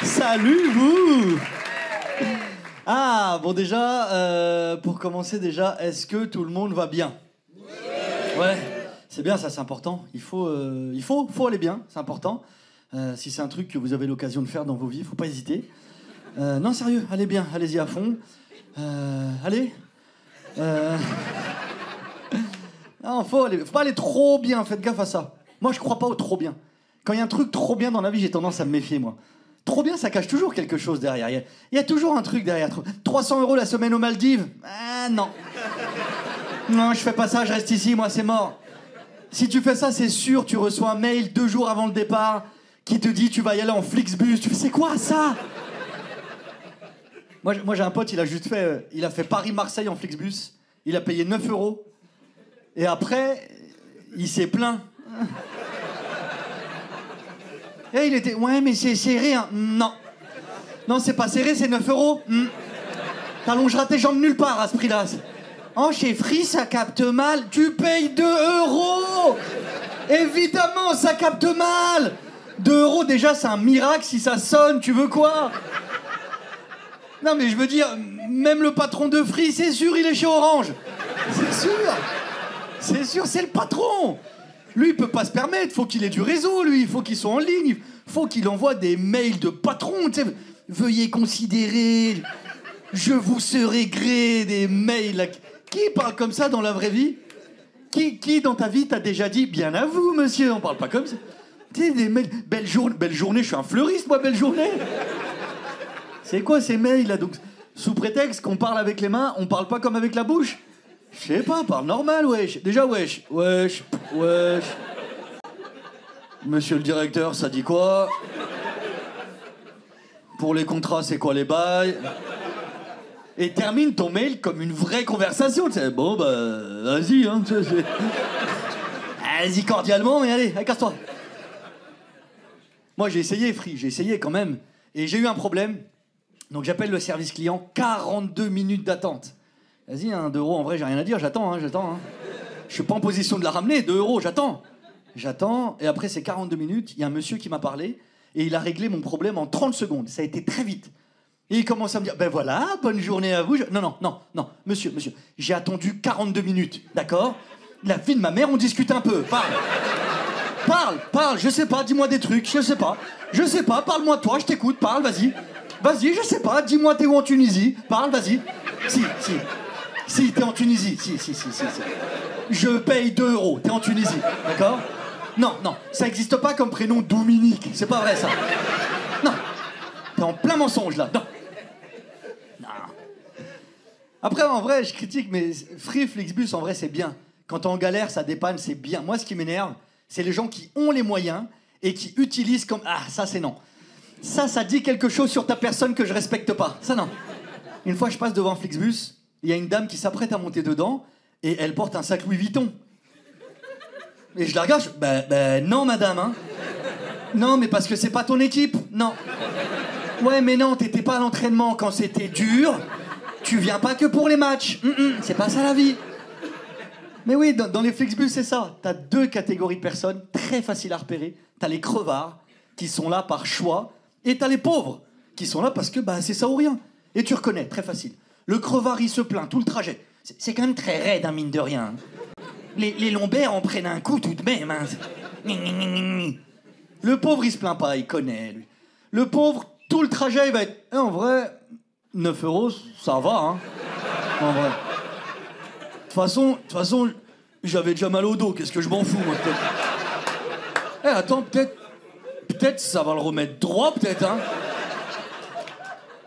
Salut vous. Ah, bon déjà, pour commencer déjà, est-ce que tout le monde va bien? Ouais, c'est bien ça, c'est important. Il faut aller bien, c'est important. Si c'est un truc que vous avez l'occasion de faire dans vos vies, faut pas hésiter. Non, sérieux, allez bien, allez-y à fond. Allez. Non, faut pas aller trop bien, faites gaffe à ça. Moi, je crois pas au trop bien. Quand il y a un truc trop bien dans la vie, j'ai tendance à me méfier, moi. Trop bien, ça cache toujours quelque chose derrière. Il y a toujours un truc derrière. 300 € la semaine aux Maldives? Ah non. Non, je fais pas ça, je reste ici, moi, c'est mort. Si tu fais ça, c'est sûr, tu reçois un mail 2 jours avant le départ qui te dit tu vas y aller en Flixbus. Tu fais, c'est quoi ça? Moi, j'ai un pote, il a fait Paris-Marseille en Flixbus. Il a payé 9 €. Et après, il s'est plaint. Et il était, ouais, mais c'est serré, hein. Non. Non, c'est pas serré, c'est 9 €. T'allongeras tes jambes nulle part à ce prix-là. Oh, chez Free, ça capte mal. Tu payes 2 €. Évidemment, ça capte mal. 2 € déjà, c'est un miracle si ça sonne. Tu veux quoi? Non, mais je veux dire, même le patron de Free, c'est sûr, il est chez Orange. C'est sûr. C'est sûr, c'est le patron. Lui, il peut pas se permettre. Faut qu'il ait du réseau, lui. Il faut qu'il soit en ligne. Faut qu'il envoie des mails de patron. Tu sais, veuillez considérer. Je vous serai gré des mails. Là. Qui parle comme ça dans la vraie vie? Qui dans ta vie t'a déjà dit bien à vous, monsieur? On parle pas comme ça. Tu sais, des mails. Belle journée. Je suis un fleuriste, moi. Belle journée. C'est quoi ces mails là? Donc, sous prétexte qu'on parle avec les mains, on parle pas comme avec la bouche? Je sais pas, parle normal, wesh. Déjà, wesh. Monsieur le directeur, ça dit quoi? Pour les contrats, c'est quoi les bails? Et termine ton mail comme une vraie conversation. Tu sais, bon, bah, vas-y, hein. Vas-y cordialement, mais allez, casse-toi. Moi, j'ai essayé quand même. Et j'ai eu un problème. Donc, j'appelle le service client, 42 minutes d'attente. Vas-y, 2 €, en vrai, j'ai rien à dire, j'attends. Je suis pas en position de la ramener, 2 €, J'attends, et après ces 42 minutes, il y a un monsieur qui m'a parlé, et il a réglé mon problème en 30 secondes. Ça a été très vite. Et il commence à me dire, ben voilà, bonne journée à vous. Non, monsieur, j'ai attendu 42 minutes, d'accord? La vie de ma mère, on discute un peu, parle, je sais pas, dis-moi des trucs, je sais pas, parle-moi de toi, je t'écoute, parle, vas-y, je sais pas, dis-moi t'es où en Tunisie, parle, vas-y. Si, t'es en Tunisie. Si. Je paye 2 €. T'es en Tunisie, d'accord? Non, ça existe pas comme prénom Dominique. C'est pas vrai, ça. Non. T'es en plein mensonge, là. Non. Après, en vrai, je critique, mais Free Flixbus, en vrai, c'est bien. Quand t'es en galère, ça dépanne, c'est bien. Moi, ce qui m'énerve, c'est les gens qui ont les moyens et qui utilisent comme... Ah, ça, c'est non. Ça dit quelque chose sur ta personne que je respecte pas. Ça, non. Une fois, je passe devant un Flixbus, il y a une dame qui s'apprête à monter dedans et elle porte un sac Louis Vuitton. Et je la regarde, non, madame, hein. Non, mais parce que c'est pas ton équipe, non. Ouais, mais non, t'étais pas à l'entraînement quand c'était dur. Tu viens pas que pour les matchs. C'est pas ça la vie. Mais oui, dans les Flixbus, c'est ça. T'as 2 catégories de personnes, très faciles à repérer. T'as les crevards, qui sont là par choix, et t'as les pauvres, qui sont là parce que c'est ça ou rien. Et tu reconnais, très facile. Le crevard, il se plaint tout le trajet. C'est quand même très raide, hein, mine de rien. Les lombaires en prennent un coup tout de même. Hein. Le pauvre, il se plaint pas, il connaît, lui. Le pauvre, tout le trajet, il va être... en vrai, 9 €, ça va, hein. En vrai. De toute façon, j'avais déjà mal au dos, qu'est-ce que je m'en fous, moi, peut-être. Attends, peut-être ça va le remettre droit, peut-être, hein.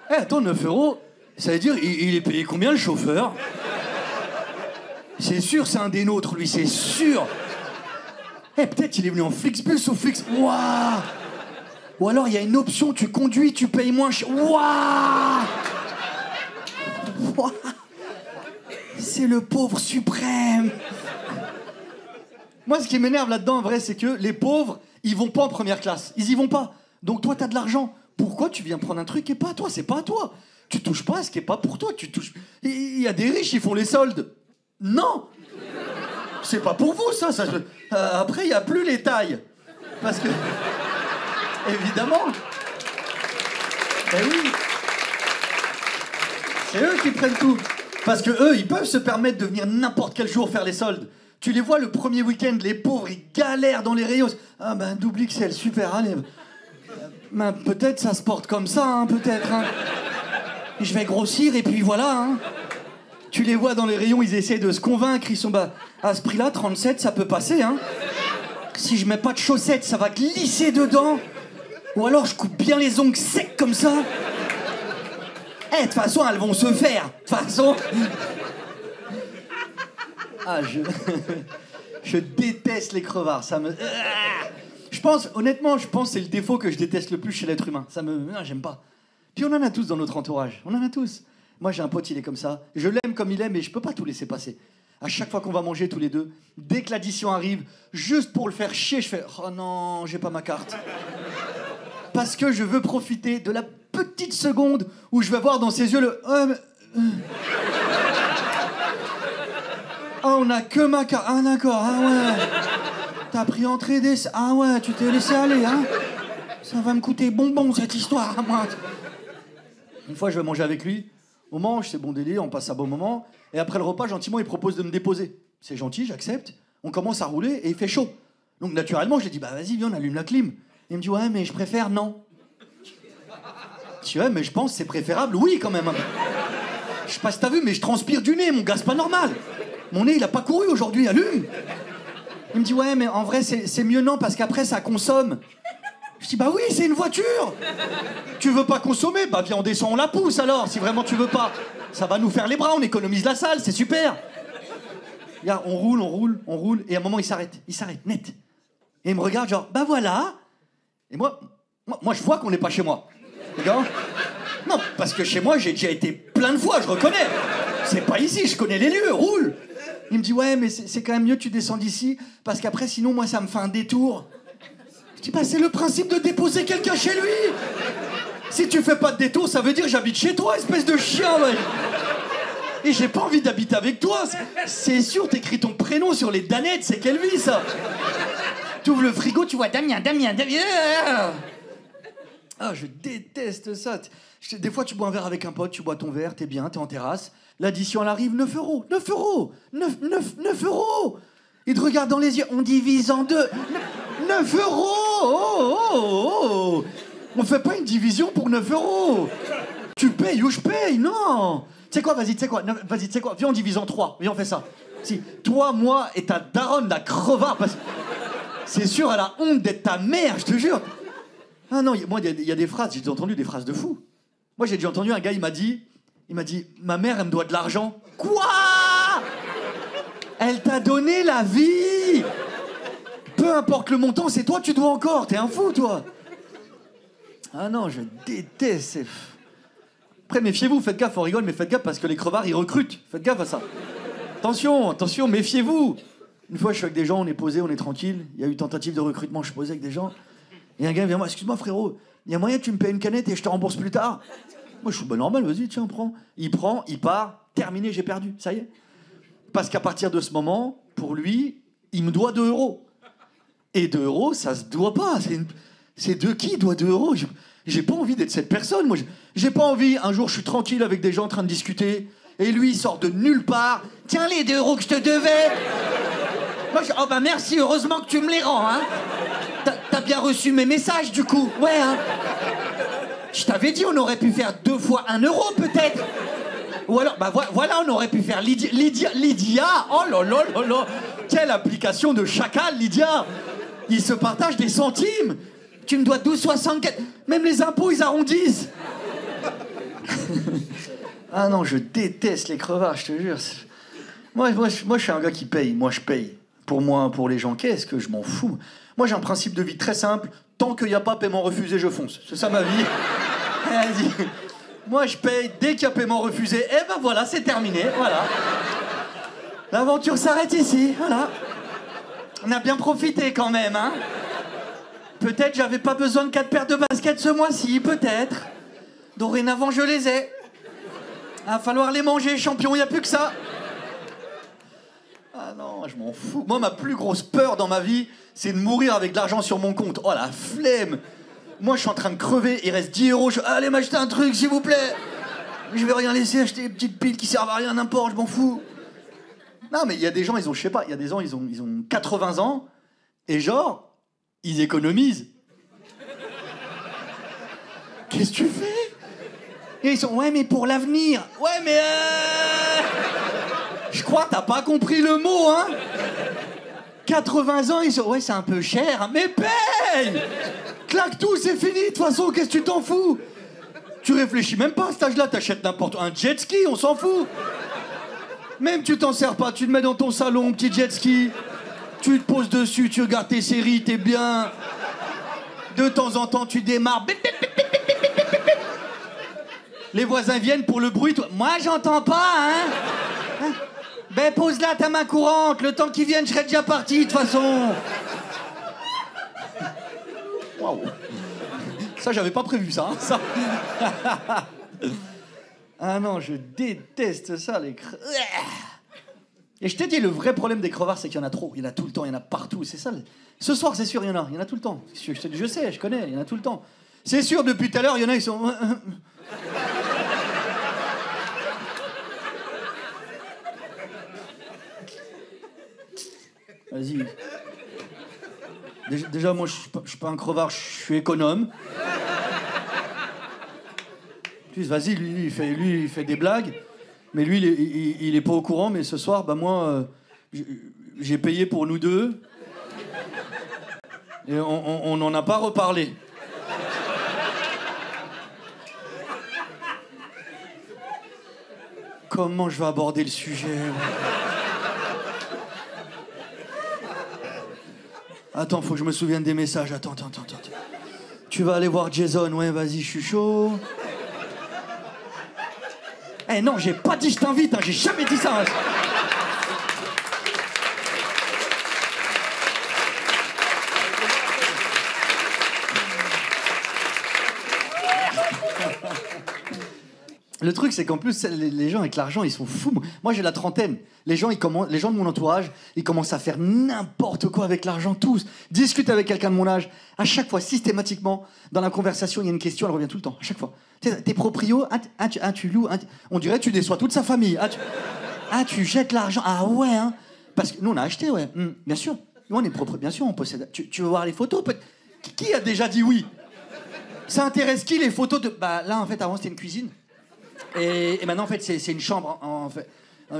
Attends, 9 €, ça veut dire, il est payé combien, le chauffeur? C'est sûr, c'est un des nôtres, lui, c'est sûr. Peut-être il est venu en Flixbus ou Flix... Waouh. Ou alors, il y a une option, tu conduis, tu payes moins cher... Waouh. C'est le pauvre suprême. Moi, ce qui m'énerve là-dedans, en vrai, c'est que les pauvres, ils vont pas en première classe. Ils y vont pas. Donc toi, t'as de l'argent. Pourquoi tu viens prendre un truc qui est pas à toi? C'est pas à toi. Tu touches pas à ce qui est pas pour toi. Tu touches... Il y a des riches, ils font les soldes. Non. C'est pas pour vous, ça. Après, il y a plus les tailles. Parce que... Évidemment. Ben oui. C'est eux qui prennent tout. Parce que eux, ils peuvent se permettre de venir n'importe quel jour faire les soldes. Tu les vois le premier week-end, les pauvres, ils galèrent dans les rayons. Ah ben, double XL, super, allez. Ben, peut-être ça se porte comme ça, hein, peut-être. Hein. Je vais grossir et puis voilà. Hein. Tu les vois dans les rayons, ils essaient de se convaincre. Ils sont, bah, à ce prix-là, 37, ça peut passer. Hein. Si je mets pas de chaussettes, ça va glisser dedans. Ou alors je coupe bien les ongles secs comme ça. Eh, de toute façon, elles vont se faire. De toute façon... Ah, je déteste les crevards. Ça me... Honnêtement, je pense que c'est le défaut que je déteste le plus chez l'être humain. Non, j'aime pas. Puis on en a tous dans notre entourage. On en a tous. Moi, j'ai un pote, il est comme ça. Je l'aime comme il est, mais je peux pas tout laisser passer. À chaque fois qu'on va manger tous les deux, dès que l'addition arrive, juste pour le faire chier, je fais « Oh non, j'ai pas ma carte. » Parce que je veux profiter de la petite seconde où je vais voir dans ses yeux le « Ah, on a que ma carte. Ah, d'accord. Ah, ouais. T'as pris entrée des... Ah, ouais, tu t'es laissé aller, hein. Ça va me coûter bonbon, cette histoire, moi. » Une fois, je vais manger avec lui. On mange, c'est bon délire, on passe un bon moment. Et après le repas, gentiment, il propose de me déposer. C'est gentil, j'accepte. On commence à rouler et il fait chaud. Donc, naturellement, je lui dis, bah, vas-y, viens, on allume la clim. Il me dit, ouais, mais je préfère non. Je dis, ouais, mais je pense que c'est préférable, oui, quand même. Je sais pas si t'as vu, mais je transpire du nez, mon gars, c'est pas normal. Mon nez, il a pas couru aujourd'hui, allume. Il me dit, ouais, mais en vrai, c'est mieux non, parce qu'après, ça consomme. Je dis, bah oui, c'est une voiture. Tu veux pas consommer? Bah viens, on descend, on la pousse alors, si vraiment tu veux pas. Ça va nous faire les bras, on économise la salle, c'est super. Regarde, on roule, et à un moment, il s'arrête, net. Et il me regarde, genre, bah voilà. Et moi je vois qu'on n'est pas chez moi. D'accord? Non, parce que chez moi, j'ai déjà été plein de fois, je reconnais. C'est pas ici, je connais les lieux, roule. Il me dit, ouais, mais c'est quand même mieux que tu descends d'ici, parce qu'après, sinon, moi, ça me fait un détour. Je dis, bah, c'est le principe de déposer quelqu'un chez lui. Si tu fais pas de détour, ça veut dire j'habite chez toi, espèce de chien, ouais. Et j'ai pas envie d'habiter avec toi. C'est sûr, t'écris ton prénom sur les danettes, c'est quelle vie, ça. T'ouvres le frigo, tu vois Damien. Ah, je déteste ça. Des fois, tu bois un verre avec un pote, tu bois ton verre, t'es bien, t'es en terrasse. L'addition, elle arrive, 9 euros. 9 euros. 9 euros. Il te regarde dans les yeux, on divise en deux. 9 euros. Oh. On fait pas une division pour 9 euros. Tu payes ou je paye, non. Tu sais quoi, vas-y, viens, on divise en 3. Viens, on fait ça. Si, toi, moi et ta daronne, la crevard, parce que c'est sûr, elle a honte d'être ta mère, je te jure. Ah non, moi, il y a des phrases, j'ai déjà entendu des phrases de fou. Moi, j'ai déjà entendu un gars, il m'a dit, ma mère, elle me doit de l'argent. Quoi? Elle t'a donné la vie. Peu importe le montant, c'est toi, tu dois encore. T'es un fou, toi. Ah non, je déteste. Après, méfiez-vous, faites gaffe, on rigole, mais faites gaffe parce que les crevards, ils recrutent. Faites gaffe à ça. Attention, méfiez-vous. Une fois, je suis avec des gens, on est posé, on est tranquille. Il y a eu tentative de recrutement, je suis posé avec des gens. Et un gars vient moi, excuse-moi frérot, il y a moyen que tu me payes une canette et je te rembourse plus tard? Moi, je suis normal, vas-y, tiens, prends. Il prend, il part, terminé, j'ai perdu, ça y est. Parce qu'à partir de ce moment, pour lui, il me doit 2 euros. Et 2 euros, ça se doit pas. C'est de qui doit 2 euros? J'ai pas envie d'être cette personne. Moi, j'ai pas envie. Un jour, je suis tranquille avec des gens en train de discuter. Et lui, il sort de nulle part. Tiens, les 2 euros que je te devais. Moi, oh bah merci, heureusement que tu me les rends, hein. T'as bien reçu mes messages, du coup. Ouais, hein. Je t'avais dit, on aurait pu faire 2 fois 1 euro, peut-être. Ou alors, bah voilà, on aurait pu faire Lydia. Oh là là là là. Quelle application de chacal, Lydia. Ils se partagent des centimes. Tu me dois 12,64. Même les impôts, ils arrondissent. Ah non, je déteste les crevards, je te jure. Moi, je suis un gars qui paye. Moi, je paye. Pour moi, pour les gens, qu'est-ce que je m'en fous. Moi, j'ai un principe de vie très simple. Tant qu'il n'y a pas paiement refusé, je fonce. C'est ça ma vie. Vas-y. Moi, je paye dès qu'il y a paiement refusé. Et ben voilà, c'est terminé. Voilà. L'aventure s'arrête ici. Voilà. On a bien profité quand même, hein. Peut-être j'avais pas besoin de 4 paires de baskets ce mois-ci, peut-être. Dorénavant, je les ai. Va falloir les manger, champion, y a plus que ça. Ah non, je m'en fous. Moi, ma plus grosse peur dans ma vie, c'est de mourir avec de l'argent sur mon compte. Oh, la flemme. Moi, je suis en train de crever, il reste 10 euros. Allez m'acheter un truc, s'il vous plaît. Je vais rien laisser acheter des petites piles qui servent à rien, n'importe, je m'en fous. Non, mais il y a des gens, ils ont, je sais pas, il y a des gens, ils ont 80 ans, et genre, ils économisent. Qu'est-ce que tu fais? Et ils sont, ouais, mais pour l'avenir. Ouais, mais je crois que t'as pas compris le mot, hein. 80 ans, ils sont, ouais, c'est un peu cher, hein. Mais paye. Claque tout, c'est fini, de toute façon, qu'est-ce que tu t'en fous? Tu réfléchis même pas à cet âge-là, t'achètes n'importe un jet ski, on s'en fout. Même tu t'en sers pas, tu te mets dans ton salon, petit jet ski. Tu te poses dessus, tu regardes tes séries, t'es bien. De temps en temps, tu démarres. Les voisins viennent pour le bruit, toi. Moi, j'entends pas, hein. Ben, pose là ta main courante, le temps qu'ils viennent, je serais déjà parti, de toute façon. Waouh. Ça, j'avais pas prévu ça, hein, ça. Ah non, je déteste ça, les Et je t'ai dit, le vrai problème des crevards, c'est qu'il y en a trop. Il y en a tout le temps, il y en a partout. C'est ça. Ce soir, c'est sûr, il y en a tout le temps. Je sais, je connais, il y en a tout le temps. C'est sûr, depuis tout à l'heure, il y en a, ils sont... Vas-y. Déjà, moi, je suis pas un crevard, je suis économe. Vas-y, lui, il fait des blagues. Mais lui, il est pas au courant. Mais ce soir, bah moi, j'ai payé pour nous deux. Et on n'en a pas reparlé. Comment je vais aborder le sujet? Attends, faut que je me souvienne des messages. Attends. Tu vas aller voir Jason, ouais, vas-y, je suis chaud. Eh non, j'ai pas dit je t'invite, hein, j'ai jamais dit ça. Le truc, c'est qu'en plus, les gens avec l'argent, ils sont fous. Moi, j'ai la trentaine. Les gens de mon entourage, ils commencent à faire n'importe quoi avec l'argent, tous. Discute avec quelqu'un de mon âge. À chaque fois, systématiquement, dans la conversation, il y a une question, elle revient tout le temps, à chaque fois. T'es proprio, tu loues, on dirait que tu déçois toute sa famille. Tu jettes l'argent. Ah ouais, hein. Parce que nous, on a acheté, ouais. Bien sûr. Nous, on est propre, bien sûr, on possède. Tu veux voir les photos? Qui a déjà dit oui? Ça intéresse qui, les photos de... Bah là, en fait, avant, c'était une cuisine. Et maintenant, en fait, c'est une chambre. En fait.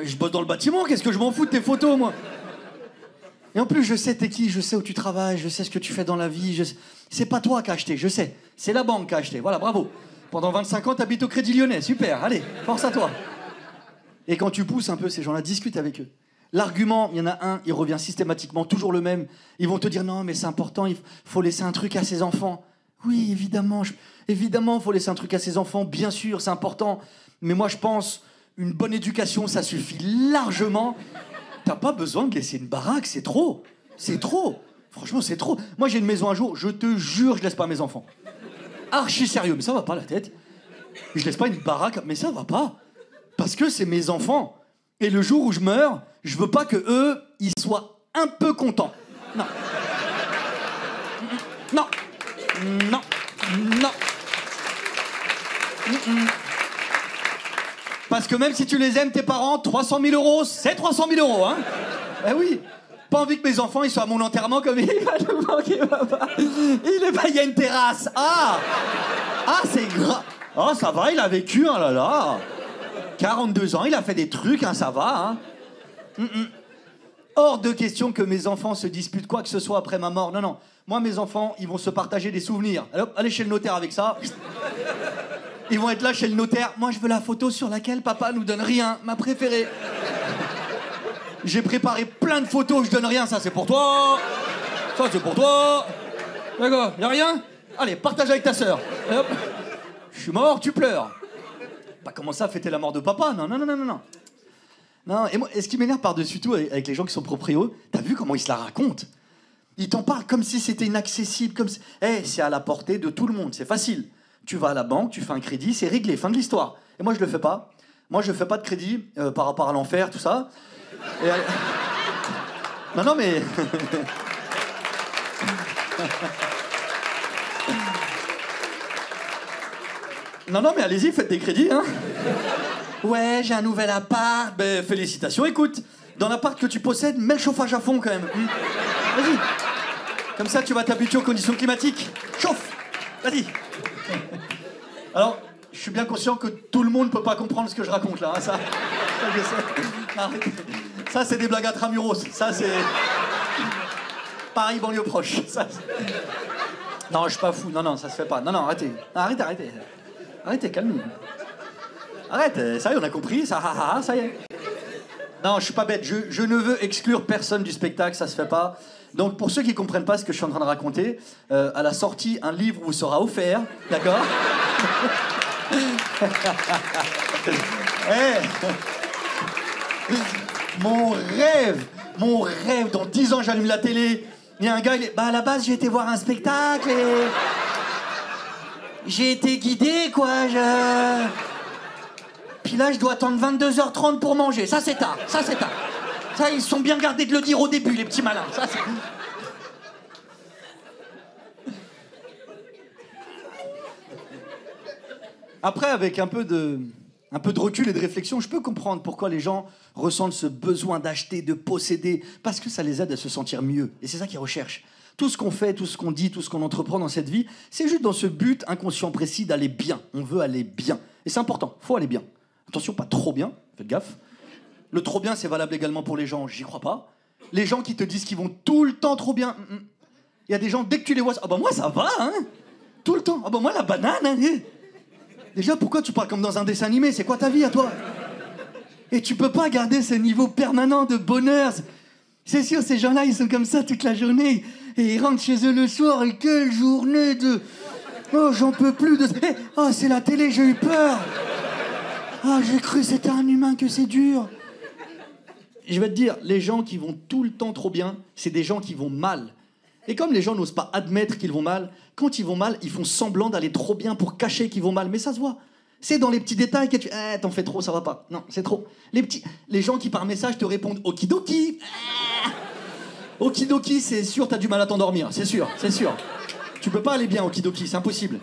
Je bosse dans le bâtiment, qu'est-ce que je m'en fous de tes photos, moi? Et en plus, je sais t'es qui, je sais où tu travailles, je sais ce que tu fais dans la vie. C'est pas toi qui as acheté, je sais. C'est la banque qui a acheté. Voilà, bravo. Pendant 25 ans, t'habites au Crédit Lyonnais. Super, allez, force à toi. Et quand tu pousses un peu ces gens-là, discute avec eux. L'argument, il y en a un, il revient systématiquement, toujours le même. Ils vont te dire, non, mais c'est important, il faut laisser un truc à ses enfants. Oui, évidemment, il faut laisser un truc à ses enfants, bien sûr, c'est important. Mais moi, je pense, une bonne éducation, ça suffit largement. T'as pas besoin de laisser une baraque, c'est trop. C'est trop. Franchement, c'est trop. Moi, j'ai une maison un jour, je te jure, je laisse pas mes enfants. Archi sérieux, mais ça va pas la tête. Je laisse pas une baraque, mais ça va pas. Parce que c'est mes enfants. Et le jour où je meurs, je veux pas que eux, ils soient un peu contents. Non. Non. Non. Non. Parce que même si tu les aimes, tes parents, 300 000 euros, c'est 300 000 euros, hein. Eh oui. Pas envie que mes enfants, ils soient à mon enterrement comme il va nous manquer, papa. Il y a une terrasse. Ah, c'est grave. Oh, ça va, il a vécu, hein, là là. 42 ans, il a fait des trucs, hein, ça va, hein. Hors de question que mes enfants se disputent quoi que ce soit après ma mort. Non, non. Moi, mes enfants, ils vont se partager des souvenirs. Allez chez le notaire avec ça. Ils vont être là chez le notaire. Moi, je veux la photo sur laquelle papa nous donne rien. Ma préférée. J'ai préparé plein de photos, je donne rien. Ça, c'est pour toi. Ça, c'est pour toi. D'accord, y'a rien? Allez, partage avec ta sœur. Je suis mort, tu pleures. Pas commencer à fêter la mort de papa. Non, non, non, non, non. Non, et moi, ce qui m'énerve par-dessus tout avec les gens qui sont proprios, t'as vu comment ils se la racontent? Ils t'en parlent comme si c'était inaccessible, comme si... c'est à la portée de tout le monde, c'est facile. Tu vas à la banque, tu fais un crédit, c'est réglé, fin de l'histoire. Et moi, je le fais pas. Moi, je fais pas de crédit par rapport à l'enfer, tout ça. Et... non, non, mais... Non, non, mais allez-y, faites des crédits, hein. Ouais, j'ai un nouvel appart. Ben, félicitations, écoute. Dans l'appart que tu possèdes, mets le chauffage à fond, quand même. Vas-y. Comme ça, tu vas t'habituer aux conditions climatiques. Chauffe. Vas-y. Alors, je suis bien conscient que tout le monde peut pas comprendre ce que je raconte, là. Hein, ça je sais. Arrêtez. Ça, c'est des blagues intramuros. Ça, c'est... Paris, banlieue proche. Ça, non, je suis pas fou. Non, non, ça se fait pas. Non, non, arrêtez. Arrêtez, arrêtez. Arrêtez, calmez-vous. Arrête, ça y est, on a compris. Ça y est. Non, je suis pas bête. Je ne veux exclure personne du spectacle, ça se fait pas. Donc, pour ceux qui comprennent pas ce que je suis en train de raconter, à la sortie, un livre vous sera offert, d'accord. Hey. Mon rêve, dans 10 ans, j'allume la télé. Il y a un gars, à la base, j'ai été voir un spectacle et... J'ai été guidé, quoi, Puis là, je dois attendre 22h30 pour manger. Ça, c'est tard. Ça, ils sont bien gardés de le dire au début, les petits malins. Ça, c'est... Après, avec un peu de recul et de réflexion, je peux comprendre pourquoi les gens ressentent ce besoin d'acheter, de posséder, parce que ça les aide à se sentir mieux. Et c'est ça qu'ils recherchent. Tout ce qu'on fait, tout ce qu'on dit, tout ce qu'on entreprend dans cette vie, c'est juste dans ce but inconscient précis d'aller bien. On veut aller bien. Et c'est important, faut aller bien. Attention, pas trop bien, faites gaffe. Le trop bien, c'est valable également pour les gens, j'y crois pas. Les gens qui te disent qu'ils vont tout le temps trop bien. Il y a des gens, dès que tu les vois, ah bah moi ça va, hein. Tout le temps. Ah bah moi la banane, hein. Déjà, pourquoi tu parles comme dans un dessin animé? C'est quoi ta vie à toi? Et tu peux pas garder ce niveau permanent de bonheur. C'est sûr, ces gens-là, ils sont comme ça toute la journée. Et ils rentrent chez eux le soir, et quelle journée de... Oh, j'en peux plus de... Oh, c'est la télé, j'ai eu peur. Ah, j'ai cru que c'était un humain, que c'est dur. Je vais te dire, les gens qui vont tout le temps trop bien, c'est des gens qui vont mal. Et comme les gens n'osent pas admettre qu'ils vont mal, quand ils vont mal, ils font semblant d'aller trop bien pour cacher qu'ils vont mal. Mais ça se voit. C'est dans les petits détails que tu... t'en fais trop, ça va pas. Non, c'est trop. Les gens qui par message te répondent okidoki. Okidoki, c'est sûr, t'as du mal à t'endormir. C'est sûr. Tu peux pas aller bien okidoki, c'est impossible.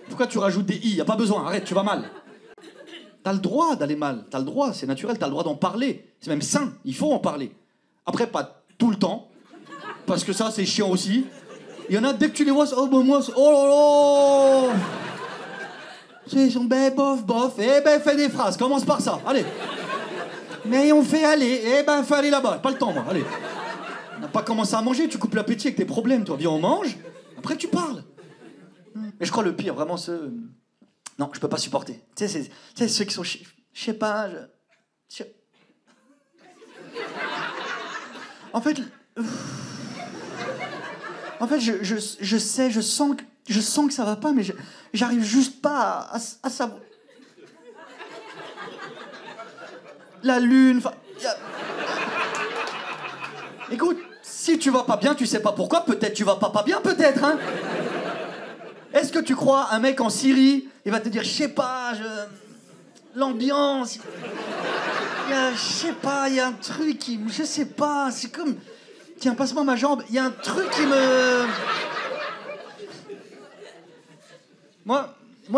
Pourquoi tu rajoutes des i? Y a pas besoin, arrête, tu vas mal. T'as le droit d'aller mal. T'as le droit, c'est naturel, t'as le droit d'en parler. C'est même sain, il faut en parler. Après, pas tout le temps. Parce que ça, c'est chiant aussi. Il y en a, dès que tu les vois, oh, ben moi, oh là là. Ils sont, ben, bof. Eh ben, fais des phrases, commence par ça, allez. Mais on fait aller, eh ben, fais aller là-bas, pas le temps, moi, allez. On n'a pas commencé à manger, tu coupes l'appétit avec tes problèmes, toi. Viens, on mange, après tu parles. Mais je crois le pire, vraiment, ceux... Non, je peux pas supporter. Tu sais, ceux qui sont... Je sais pas, En fait, je sais, je sens que ça va pas, mais j'arrive juste pas à savoir. La lune, Écoute, si tu vas pas bien, tu sais pas pourquoi, peut-être tu vas pas bien, peut-être, hein. Est-ce que tu crois un mec en Syrie, il va te dire, je sais pas, l'ambiance... Je sais pas, il y a un truc qui... Je sais pas, c'est comme... Tiens, passe-moi ma jambe, il y a un truc qui me... Moi,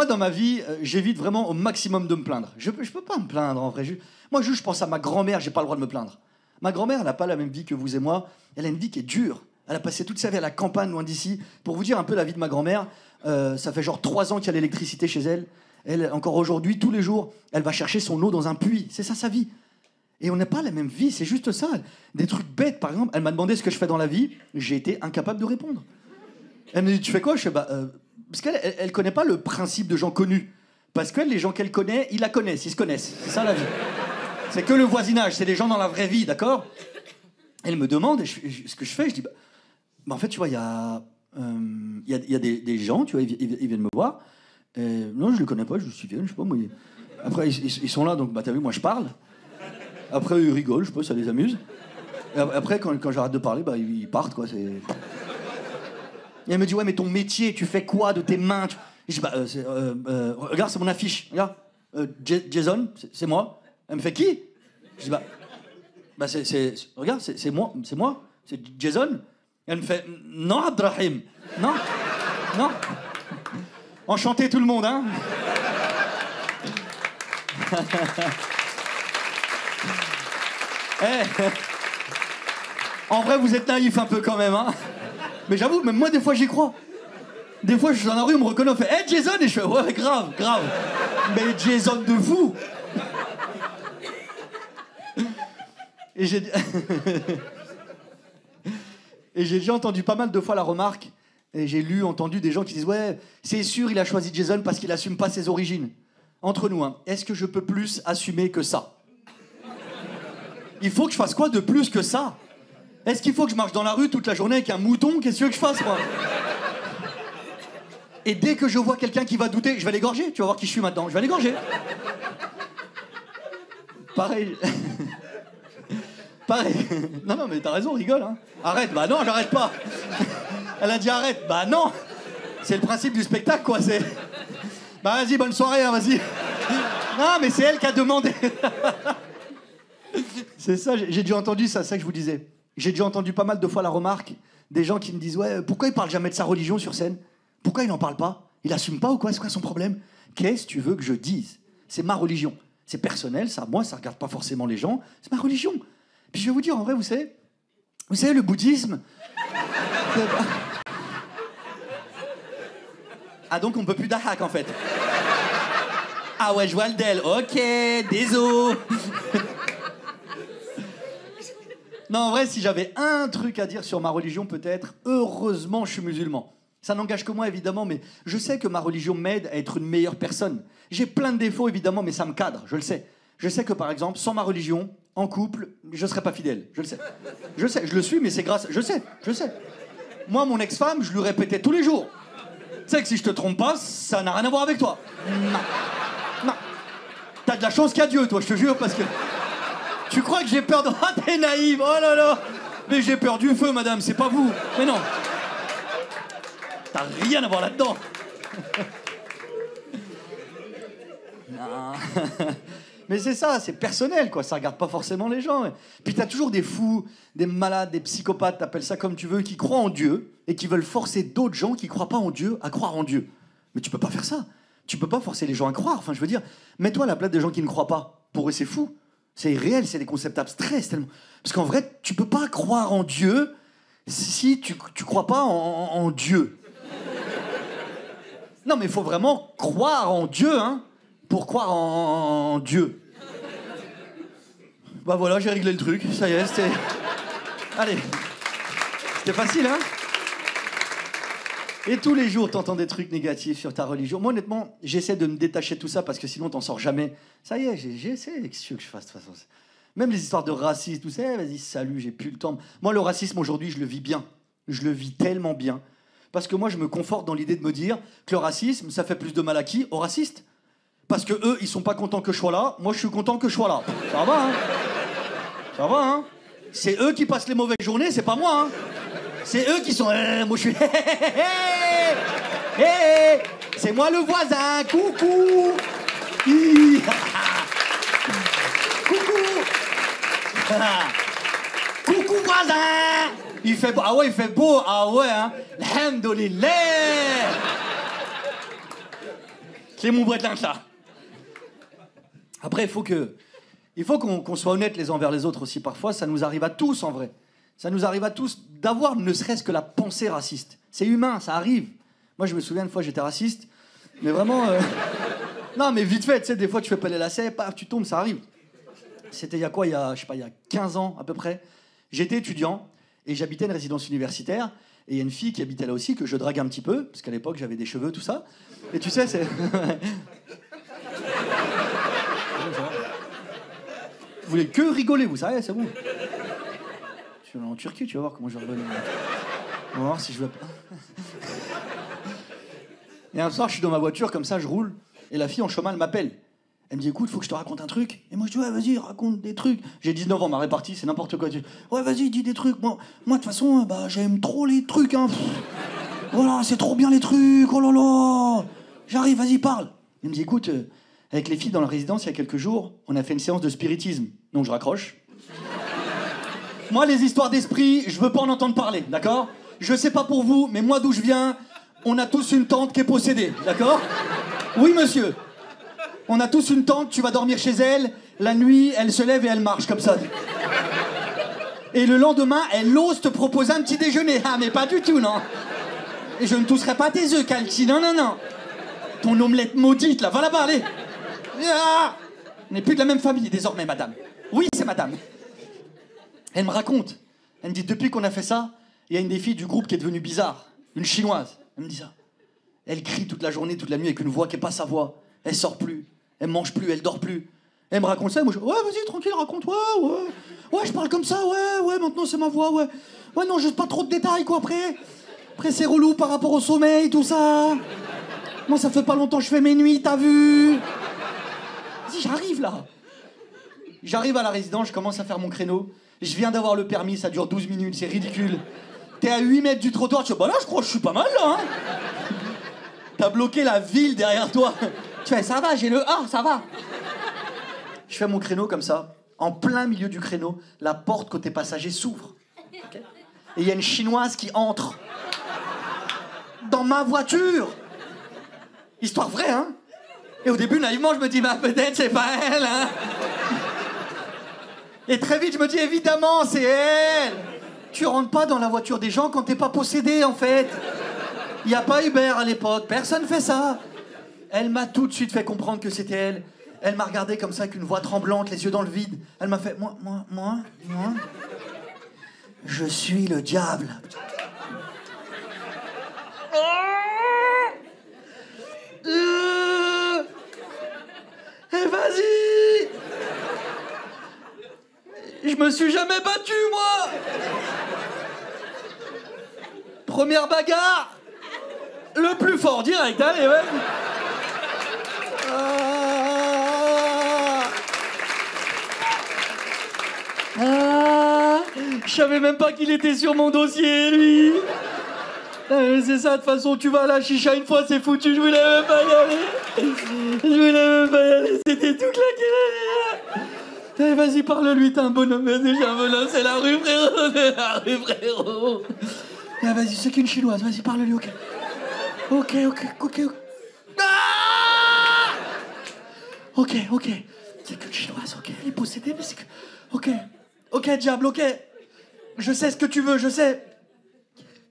dans ma vie, j'évite vraiment au maximum de me plaindre. Je peux pas me plaindre, en vrai. Moi, je pense à ma grand-mère, j'ai pas le droit de me plaindre. Ma grand-mère, elle n'a pas la même vie que vous et moi. Elle a une vie qui est dure. Elle a passé toute sa vie à la campagne, loin d'ici. Pour vous dire un peu la vie de ma grand-mère, ça fait genre 3 ans qu'il y a l'électricité chez elle. Elle, encore aujourd'hui, tous les jours, elle va chercher son eau dans un puits. C'est ça, sa vie. Et on n'a pas la même vie, c'est juste ça. Des trucs bêtes, par exemple. Elle m'a demandé ce que je fais dans la vie. J'ai été incapable de répondre. Elle me dit, tu fais quoi? Je fais, parce qu'elle connaît pas le principe de gens connus. Parce que les gens qu'elle connaît, ils la connaissent, ils se connaissent. C'est ça, la vie. C'est que le voisinage, c'est des gens dans la vraie vie, d'accord? Elle me demande, et ce que je fais, je dis, en fait, tu vois, il y a des gens, tu vois, ils viennent me voir. Non, je les connais pas, je suis vieux, je sais pas, moi. Après, ils sont là, donc, t'as vu, moi, je parle. Après, ils rigolent, je sais pas, ça les amuse. Et après, quand j'arrête de parler, ils partent, quoi. Et elle me dit, ouais, mais ton métier, tu fais quoi de tes mains? Je dis, regarde, c'est mon affiche, regarde. Jason, c'est moi. Elle me fait, qui? Je dis, regarde, c'est moi, c'est Jason. Elle me fait, non, Abdrahim, non. Enchanté tout le monde, hein. En vrai, vous êtes naïf un peu quand même, hein. Mais j'avoue, même moi, des fois, j'y crois. Des fois, je suis dans la rue, on me reconnaît, on fait « Hey, Jason !» Et je fais « Ouais, grave, grave. » Mais Jason de fou. Et j'ai... Et j'ai déjà entendu pas mal de fois la remarque, et j'ai entendu des gens qui disent « Ouais, c'est sûr, il a choisi Jason parce qu'il assume pas ses origines. » Entre nous, hein, est-ce que je peux plus assumer que ça? Il faut que je fasse quoi de plus que ça? Est-ce qu'il faut que je marche dans la rue toute la journée avec un mouton? Qu'est-ce que tu veux que je fasse, moi? Et dès que je vois quelqu'un qui va douter, je vais l'égorger. Tu vas voir qui je suis maintenant. Je vais l'égorger. Pareil. Pareil. Non, mais t'as raison, rigole. Hein. Arrête. Bah non, j'arrête pas. Elle a dit arrête. Bah non. C'est le principe du spectacle, quoi. C'est... Bah vas-y, bonne soirée, hein, vas-y. Non, mais c'est elle qui a demandé. C'est ça, j'ai déjà entendu ça, c'est ça que je vous disais. J'ai déjà entendu pas mal de fois la remarque des gens qui me disent « Ouais, pourquoi il parle jamais de sa religion sur scène? Pourquoi il n'en parle pas? Il assume pas ou quoi? C'est quoi son problème? » Qu'est-ce que tu veux que je dise? C'est ma religion. C'est personnel, ça, moi, ça regarde pas forcément les gens. C'est ma religion. Puis je vais vous dire, en vrai, vous savez, le bouddhisme... Ah, donc on peut plus d'ahak, en fait. Ah ouais, je vois le del. Ok, désolé. Non, en vrai, si j'avais un truc à dire sur ma religion, peut-être, heureusement, je suis musulman. Ça n'engage que moi, évidemment, mais je sais que ma religion m'aide à être une meilleure personne. J'ai plein de défauts, évidemment, mais ça me cadre, je le sais. Je sais que, par exemple, sans ma religion, en couple, je serais pas fidèle, je le sais. Je sais, je le suis, mais c'est grâce... Je sais. Moi, mon ex-femme, je lui répétais tous les jours. Tu sais que si je te trompe pas, ça n'a rien à voir avec toi. Non. T'as de la chance qu'il y a Dieu, toi, je te jure, parce que... Tu crois que j'ai peur de... Ah, t'es naïve, oh là là. Mais j'ai peur du feu, madame, c'est pas vous. Mais non. T'as rien à voir là-dedans. Non. Mais c'est ça, c'est personnel, quoi. Ça regarde pas forcément les gens. Puis t'as toujours des fous, des malades, des psychopathes, t'appelles ça comme tu veux, qui croient en Dieu et qui veulent forcer d'autres gens qui croient pas en Dieu à croire en Dieu. Mais tu peux pas faire ça. Tu peux pas forcer les gens à croire. Enfin, je veux dire, mets-toi à la place des gens qui ne croient pas. Pour eux, c'est fou. C'est irréel, c'est des concepts abstraits. Tellement... Parce qu'en vrai, tu peux pas croire en Dieu si tu crois pas en Dieu. Non, mais il faut vraiment croire en Dieu, hein, pour croire en Dieu. Bah voilà, j'ai réglé le truc. Ça y est, c'était... Allez. C'était facile, hein? Et tous les jours, t'entends des trucs négatifs sur ta religion. Moi, honnêtement, j'essaie de me détacher de tout ça parce que sinon, t'en sors jamais. Ça y est, j'essaie. Qu'est-ce que je fasse de toute façon? Même les histoires de racisme, tout ça, vas-y, salut, j'ai plus le temps. Moi, le racisme, aujourd'hui, je le vis bien. Je le vis tellement bien. Parce que moi, je me conforte dans l'idée de me dire que le racisme, ça fait plus de mal à qui? Aux racistes. Parce que eux, ils sont pas contents que je sois là. Moi, je suis content que je sois là. Ça va, hein? Ça va, hein? C'est eux qui passent les mauvaises journées, c'est pas moi, hein? C'est eux qui sont... moi, je suis... C'est moi le voisin, coucou. Coucou. Coucou, voisin. Il fait beau. Ah ouais, il fait beau. Ah ouais, hein. Alhamdoulilah. C'est mon bread lunch, là. Après, il faut qu'on soit honnête les uns envers les autres aussi. Parfois, ça nous arrive à tous, en vrai. Ça nous arrive à tous d'avoir ne serait-ce que la pensée raciste. C'est humain, ça arrive. Moi, je me souviens une fois, j'étais raciste. Mais vraiment... Non, mais vite fait, tu sais, des fois, tu fais peler la sève, paf, tu tombes, ça arrive. C'était il y a quoi? Il y a 15 ans, à peu près. J'étais étudiant et j'habitais une résidence universitaire. Et il y a une fille qui habitait là aussi, que je drague un petit peu, parce qu'à l'époque, j'avais des cheveux, tout ça. Et tu sais, c'est... Vous voulez que rigoler, vous savez, c'est bon. Je suis en Turquie, tu vas voir comment je rigole. On va voir si je veux pas. Et un soir, je suis dans ma voiture, comme ça, je roule. Et la fille en chemin, elle m'appelle. Elle me dit, écoute, faut que je te raconte un truc. Et moi, je dis, ouais, vas-y, raconte des trucs. J'ai 19 ans, ma répartie, c'est n'importe quoi. Ouais, vas-y, dis des trucs. Moi, de toute façon, bah, j'aime trop les trucs, hein. Voilà, c'est trop bien les trucs, oh là là. J'arrive, vas-y, parle. Elle me dit, écoute, avec les filles dans la résidence, il y a quelques jours, on a fait une séance de spiritisme. Donc, je raccroche. Moi, les histoires d'esprit, je veux pas en entendre parler, d'accord? Je sais pas pour vous, mais moi, d'où je viens, on a tous une tante qui est possédée, d'accord? Oui, monsieur. On a tous une tante, tu vas dormir chez elle. La nuit, elle se lève et elle marche comme ça. Et le lendemain, elle ose te proposer un petit déjeuner. Ah, mais pas du tout, non. Et je ne toucherai pas tes œufs, Calci. Non, non, non. Ton omelette maudite, là, va là-bas, allez. Ah, on n'est plus de la même famille désormais, madame. Oui, c'est madame. Elle me raconte. Elle me dit, depuis qu'on a fait ça, il y a une des filles du groupe qui est devenue bizarre. Une chinoise. Elle me dit ça. Elle crie toute la journée, toute la nuit avec une voix qui n'est pas sa voix. Elle sort plus. Elle mange plus, elle dort plus. Elle me raconte ça, et moi je ouais, vas-y, tranquille, raconte, ouais, je parle comme ça, ouais, maintenant c'est ma voix, ouais. Ouais, non, juste pas trop de détails, quoi, après. Après, c'est relou par rapport au sommeil, tout ça. Moi, ça fait pas longtemps que je fais mes nuits, t'as vu? Vas-y, j'arrive, là. J'arrive à la résidence, je commence à faire mon créneau. Je viens d'avoir le permis, ça dure 12 minutes, c'est ridicule. T'es à 8 mètres du trottoir, tu dis, bah là, je crois que je suis pas mal, là, hein. T'as bloqué la ville derrière toi. Tu fais, ça va, j'ai le A, ça va. Je fais mon créneau comme ça. En plein milieu du créneau, la porte côté passager s'ouvre. Okay. Et il y a une chinoise qui entre. Dans ma voiture. Histoire vraie, hein. Et au début, naïvement, je me dis, bah peut-être c'est pas elle, hein. Et très vite, je me dis, évidemment, c'est elle. Tu rentres pas dans la voiture des gens quand t'es pas possédé, en fait. Il n'y a pas Uber à l'époque, personne fait ça. Elle m'a tout de suite fait comprendre que c'était elle. Elle m'a regardé comme ça avec une voix tremblante, les yeux dans le vide. Elle m'a fait, moi, je suis le diable. Vas-y. Je me suis jamais battu, moi. Première bagarre. Le plus fort, direct, allez, ouais. Je savais même pas qu'il était sur mon dossier, lui. C'est ça, de toute façon, tu vas à la chicha une fois, c'est foutu, je voulais même pas y aller. C'était tout claqué. Allez, vas-y, parle-lui, t'es un bonhomme, déjà un bonhomme, c'est la rue, frérot, Ah, vas-y, c'est qu'une chinoise, vas-y, parle-lui, ok. Ok. Ah ok. C'est qu'une chinoise, ok. Elle est possédée, mais c'est que... Ok, diable, ok. Je sais ce que tu veux, je sais.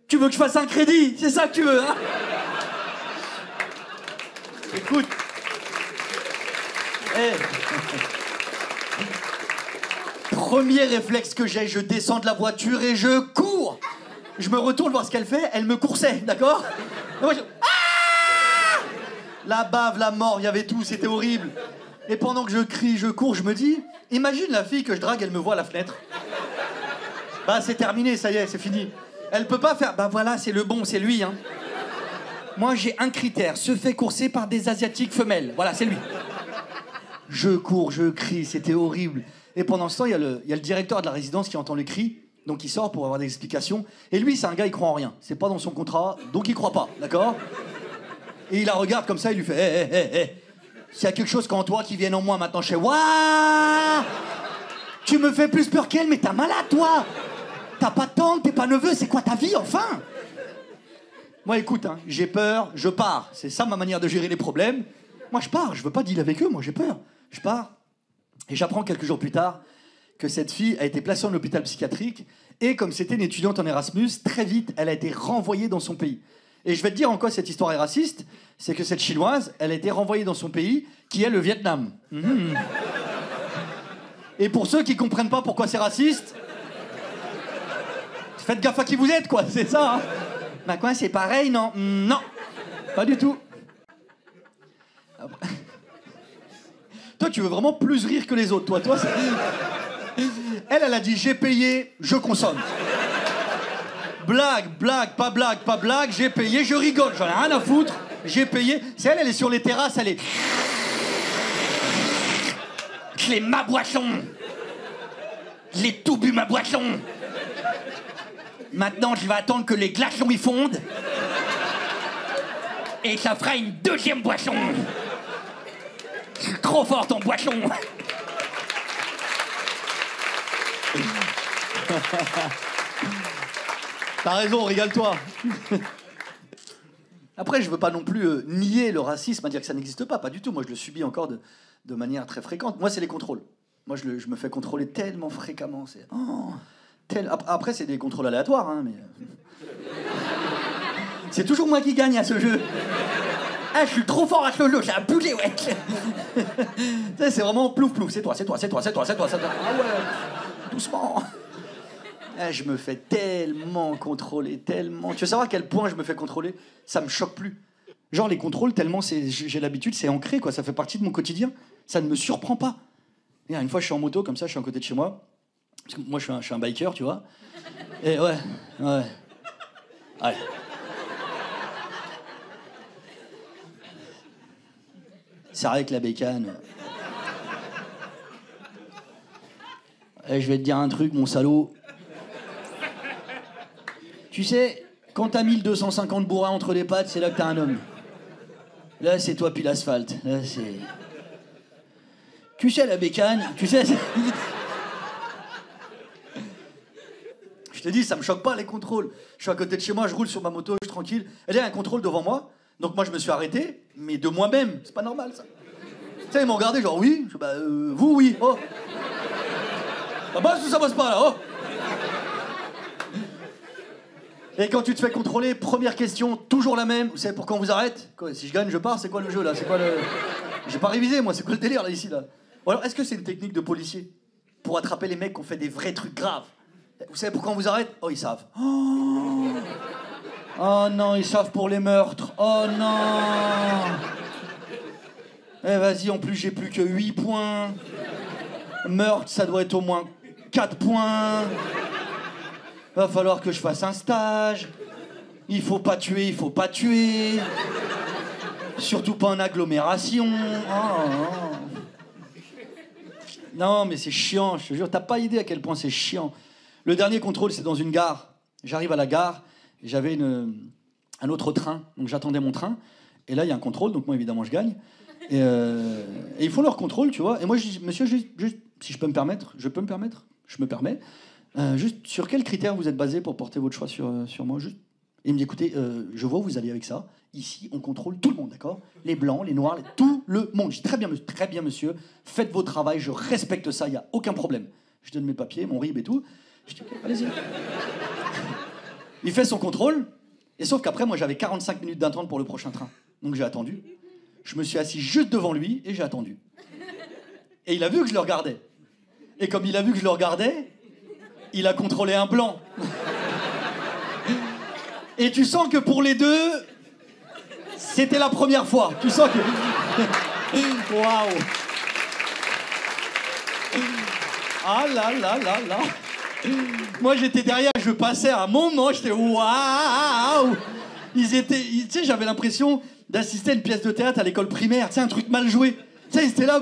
Tu veux que je fasse un crédit, c'est ça que tu veux, hein? Écoute. Premier réflexe que j'ai, je descends de la voiture et je cours. Je me retourne voir ce qu'elle fait, elle me coursait, d'accord? Et moi, la bave, la mort, il y avait tout, c'était horrible. Et pendant que je crie, je cours, je me dis, imagine la fille que je drague, elle me voit à la fenêtre. Bah c'est terminé, ça y est, c'est fini. Elle peut pas faire, bah voilà, c'est le bon, c'est lui, hein. Moi j'ai un critère, se fait courser par des asiatiques femelles. Voilà, c'est lui. Je cours, je crie, c'était horrible. Et pendant ce temps, il y a le directeur de la résidence qui entend le cri, donc il sort pour avoir des explications. Et lui, c'est un gars, il croit en rien. C'est pas dans son contrat, donc il croit pas, d'accord? Et il la regarde comme ça, il lui fait, hé. S'il y a quelque chose qu'en toi qui vienne en moi maintenant, je fais, waouh! Tu me fais plus peur qu'elle, mais t'as malade, toi! T'as pas de tante, t'es pas neveu, c'est quoi ta vie, enfin? Moi, écoute, hein, j'ai peur, je pars. C'est ça ma manière de gérer les problèmes. Moi, je pars, je veux pas dealer avec eux, moi, j'ai peur. Je pars. Et j'apprends quelques jours plus tard que cette fille a été placée en hôpital psychiatrique et comme c'était une étudiante en Erasmus, très vite, elle a été renvoyée dans son pays. Et je vais te dire en quoi cette histoire est raciste, c'est que cette chinoise, elle a été renvoyée dans son pays, qui est le Vietnam. Et pour ceux qui comprennent pas pourquoi c'est raciste, faites gaffe à qui vous êtes, quoi, c'est ça, hein. Bah quoi, c'est pareil, non? Non, pas du tout. Après... Toi, tu veux vraiment plus rire que les autres, toi. Elle a dit, j'ai payé, je consomme. Blague, pas blague, j'ai payé, je rigole, j'en ai rien à foutre, j'ai payé. C'est elle est sur les terrasses, elle est... Je l'ai ma boisson. Je l'ai tout bu, ma boisson. Maintenant, je vais attendre que les glaçons y fondent. Et ça fera une deuxième boisson. Je suis trop forte en boisson. T'as raison, régale-toi. Après, je veux pas non plus nier le racisme, à dire que ça n'existe pas du tout. Moi, je le subis encore de manière très fréquente. Moi, c'est les contrôles. Moi, je me fais contrôler tellement fréquemment. Après, c'est des contrôles aléatoires, hein, mais... C'est toujours moi qui gagne à ce jeu. Ah, je suis trop fort à ce jeu, j'ai un boulet, ouais. C'est vraiment plouf, plouf. C'est toi. Ah ouais, doucement. Ah, je me fais tellement contrôler, tellement... Tu veux savoir à quel point je me fais contrôler? Ça me choque plus. Genre, les contrôles, tellement j'ai l'habitude, c'est ancré, quoi. Ça fait partie de mon quotidien. Ça ne me surprend pas. Et une fois, je suis en moto, comme ça, je suis à côté de chez moi. Parce que moi, je suis un biker, tu vois. Et ouais. C'est vrai que la bécane... Et je vais te dire un truc, mon salaud. Tu sais, quand t'as 1250 bourrins entre les pattes, c'est là que t'as un homme. Là, c'est toi puis l'asphalte. Là, c'est... Tu sais, la bécane, tu sais... Je te dis, ça me choque pas, les contrôles. Je suis à côté de chez moi, je roule sur ma moto, je suis tranquille. Elle a un contrôle devant moi. Donc moi, je me suis arrêté, mais de moi-même. C'est pas normal, ça. Tu sais, ils m'ont regardé, genre, oui. Vous, oui. Oh. Ça passe ou ça passe pas, là, oh. Et quand tu te fais contrôler, première question, toujours la même. Vous savez pourquoi on vous arrête? Quoi, si je gagne, je pars. C'est quoi le jeu, là? C'est quoi le... J'ai pas révisé, moi. C'est quoi le délire, là, ici, là? Ou alors, est-ce que c'est une technique de policier pour attraper les mecs qui ont fait des vrais trucs graves? Vous savez pourquoi on vous arrête? Oh, ils savent. Oh non, ils savent pour les meurtres. Oh non. Eh, vas-y, en plus, j'ai plus que 8 points. Meurtre, ça doit être au moins 4 points. Va falloir que je fasse un stage. Il faut pas tuer. Surtout pas en agglomération. Oh. Non, mais c'est chiant, je te jure. T'as pas idée à quel point c'est chiant. Le dernier contrôle, c'est dans une gare. J'arrive à la gare, j'avais un autre train, donc j'attendais mon train. Et là, il y a un contrôle, donc moi, évidemment, je gagne. Et ils font leur contrôle, tu vois. Et moi, je dis, monsieur, juste, si je peux me permettre, je me permets. Juste, sur quels critères vous êtes basé pour porter votre choix sur moi? Juste. Et il me dit, écoutez, je vois où vous allez avec ça. Ici, on contrôle tout le monde, d'accord? Les blancs, les noirs, tout le monde. Je dis, très bien, monsieur. Faites votre travail, je respecte ça, il n'y a aucun problème. Je donne mes papiers, mon RIB et tout. Je dis, ok, allez-y. Il fait son contrôle. Et sauf qu'après, moi, j'avais 45 minutes d'attente pour le prochain train. Donc j'ai attendu. Je me suis assis juste devant lui et j'ai attendu. Et il a vu que je le regardais. Et comme il a vu que je le regardais, il a contrôlé un blanc. Et tu sens que pour les deux, c'était la première fois. Tu sens que... Waouh. Ah là là là là. Moi, j'étais derrière, je passais à un moment, j'étais waouh. Tu sais, j'avais l'impression d'assister à une pièce de théâtre à l'école primaire, tu sais, un truc mal joué. Tu sais, ils étaient là...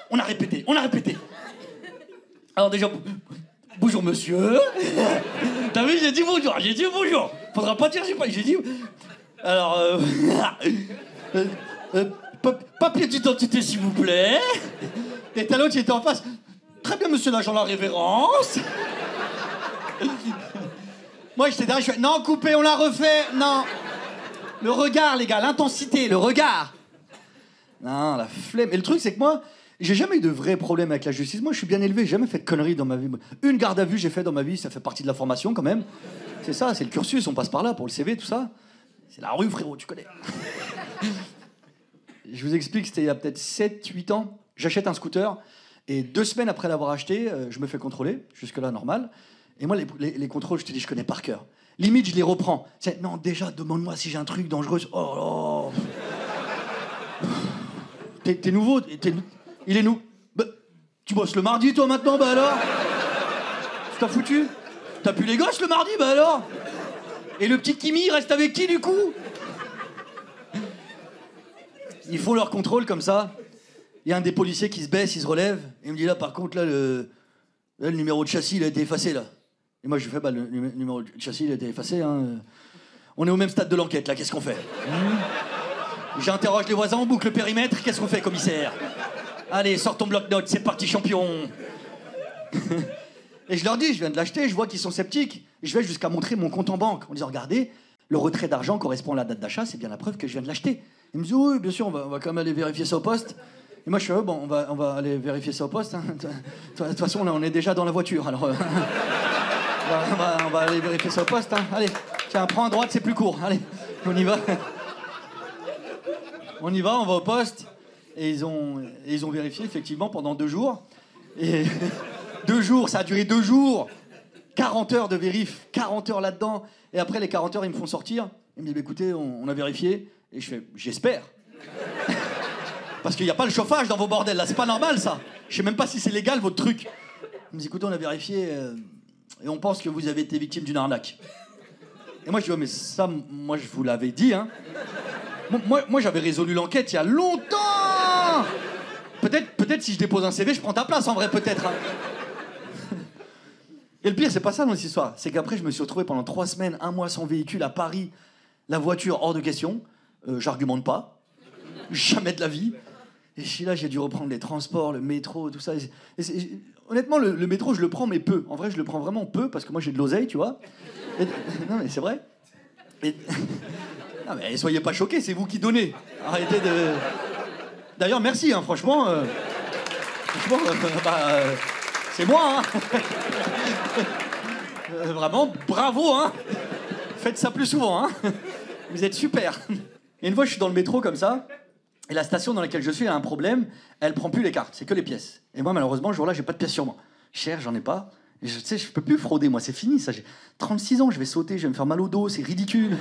On a répété. Alors déjà, bonjour monsieur. T'as vu, j'ai dit bonjour. Faudra pas dire j'ai dit... Alors, papier d'identité s'il vous plaît. Et t'as l'autre qui était en face. Très bien monsieur l'agent, la révérence. Moi j'étais derrière, je fais non, coupé, on l'a refait, non. Le regard les gars, l'intensité, le regard. Non, la flemme. Et le truc c'est que moi, j'ai jamais eu de vrais problèmes avec la justice. Moi je suis bien élevé, j'ai jamais fait de conneries dans ma vie. Une garde à vue j'ai fait dans ma vie, ça fait partie de la formation quand même. C'est ça, c'est le cursus, on passe par là pour le CV, tout ça. C'est la rue frérot, tu connais. Je vous explique, c'était il y a peut-être 7-8 ans. J'achète un scooter et 2 semaines après l'avoir acheté, je me fais contrôler, jusque-là normal. Et moi, les contrôles, je te dis, je connais par cœur. Limite, je les reprends. C'est, non, déjà, demande-moi si j'ai un truc dangereux. Oh là. T'es nouveau, il est nous. Bah, tu bosses le mardi, toi, maintenant, bah alors? Tu t'as foutu? T'as pu les gosses le mardi, bah alors? Et le petit Kimi, il reste avec qui, du coup? Ils font leur contrôle comme ça. Il y a un des policiers qui se baisse, il se relève. Et il me dit, là, par contre, là, le numéro de châssis, il a été effacé, là. Et moi, je lui fais, bah, le numéro de châssis, il a été effacé, hein. On est au même stade de l'enquête, là, qu'est-ce qu'on fait? J'interroge les voisins, on boucle le périmètre, qu'est-ce qu'on fait, commissaire? Allez, sors ton bloc-notes, c'est parti, champion. Et je leur dis, je viens de l'acheter, je vois qu'ils sont sceptiques. Et je vais jusqu'à montrer mon compte en banque en disant, regardez, le retrait d'argent correspond à la date d'achat, c'est bien la preuve que je viens de l'acheter. Ils me disent, oui, bien sûr, on va quand même aller vérifier ça au poste. Et moi, je fais, bon, on va aller vérifier ça au poste. Hein. De toute façon, là, on est déjà dans la voiture, alors... on va aller vérifier ça au poste. Hein. Allez, tiens, prends à droite, c'est plus court. Allez, on y va. On y va, on va au poste. Et ils ont vérifié, effectivement, pendant 2 jours. Et 2 jours, ça a duré 2 jours. 40 heures de vérif, 40 heures là-dedans. Et après, les 40 heures, ils me font sortir. Ils me disent, bah, écoutez, on a vérifié. Et je fais, j'espère. Parce qu'il n'y a pas le chauffage dans vos bordels, là. C'est pas normal, ça. Je sais même pas si c'est légal, votre truc. Ils me disent, écoutez, on a vérifié... et on pense que vous avez été victime d'une arnaque. Et moi, je dis, oh, mais ça, moi, je vous l'avais dit, hein. Moi, j'avais résolu l'enquête il y a longtemps. Peut-être si je dépose un CV, je prends ta place, en vrai, peut-être. Hein. Et le pire, c'est pas ça, dans cette histoire. C'est qu'après, je me suis retrouvé pendant 3 semaines, 1 mois sans véhicule à Paris. La voiture, hors de question. J'argumente pas. Jamais de la vie. Et je suis là, j'ai dû reprendre les transports, le métro, tout ça. Honnêtement, le métro, je le prends, mais peu. En vrai, je le prends vraiment peu, parce que moi, j'ai de l'oseille, tu vois. Non, mais c'est vrai. Non, mais soyez pas choqués, c'est vous qui donnez. Arrêtez de... D'ailleurs, merci, hein, franchement. C'est moi, hein. Vraiment, bravo, hein. Faites ça plus souvent, hein. Vous êtes super. Et une fois, je suis dans le métro, comme ça. Et la station dans laquelle je suis, elle a un problème, elle prend plus les cartes, c'est que les pièces. Et moi, malheureusement, ce jour-là, j'ai pas de pièces sur moi. Cher, j'en ai pas. Et tu sais, je peux plus frauder, moi, c'est fini, ça. J'ai 36 ans, je vais sauter, je vais me faire mal au dos, c'est ridicule.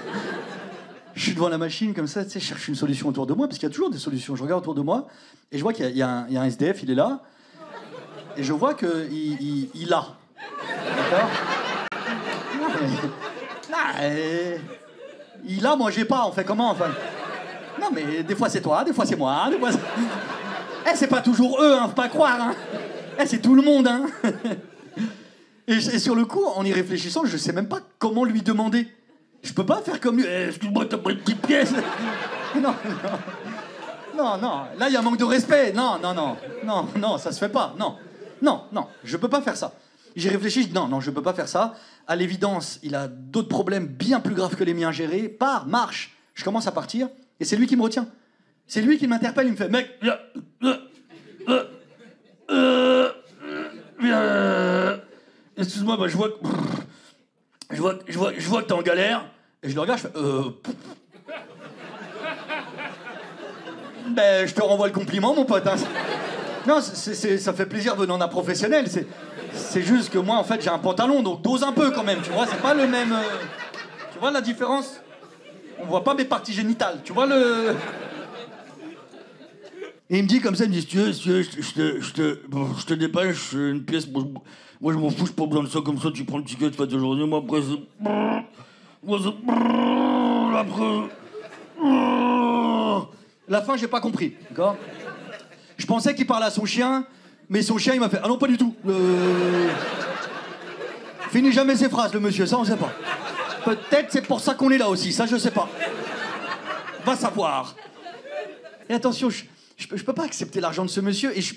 Je suis devant la machine, comme ça, tu sais, je cherche une solution autour de moi, parce qu'il y a toujours des solutions. Je regarde autour de moi, et je vois qu'il y a un SDF, il est là, et je vois qu'il a. D'accord ? Il a, moi, j'ai pas, on fait comment, enfin... Non, mais des fois c'est toi, des fois c'est moi, des fois c'est... c'est pas toujours eux, hein, faut pas croire, hein. C'est tout le monde, hein. Et sur le coup, en y réfléchissant, je sais même pas comment lui demander. Je peux pas faire comme lui. Excuse-moi, t'as pas une petite pièce. Non. Là, il y a un manque de respect. Non, ça se fait pas. Non, je peux pas faire ça. J'ai réfléchi, je dis non, je peux pas faire ça. À l'évidence, il a d'autres problèmes bien plus graves que les miens à gérer. Marche. Je commence à partir. Et c'est lui qui me retient. C'est lui qui m'interpelle, il me fait mec, excuse-moi, je vois que t'es en galère. Et je le regarde, je fais je te renvoie le compliment, mon pote. Hein. Non, ça fait plaisir venant d'un professionnel. C'est juste que moi, en fait, j'ai un pantalon, donc dose un peu quand même. Tu vois, c'est pas le même. Tu vois la différence? On voit pas mes parties génitales, tu vois le... Et il me dit comme ça, il me dit, si tu veux, je te dépêche une pièce, moi je m'en fous, j'ai pas besoin de ça, comme ça tu prends le ticket, tu fais ta journée, moi après c'est... Après... La fin, j'ai pas compris, d'accord? Je pensais qu'il parlait à son chien, mais son chien il m'a fait, ah non pas du tout. Finit jamais ses phrases le monsieur, ça on sait pas. Peut-être c'est pour ça qu'on est là aussi, ça je sais pas. Va savoir. Et attention, je peux pas accepter l'argent de ce monsieur et je suis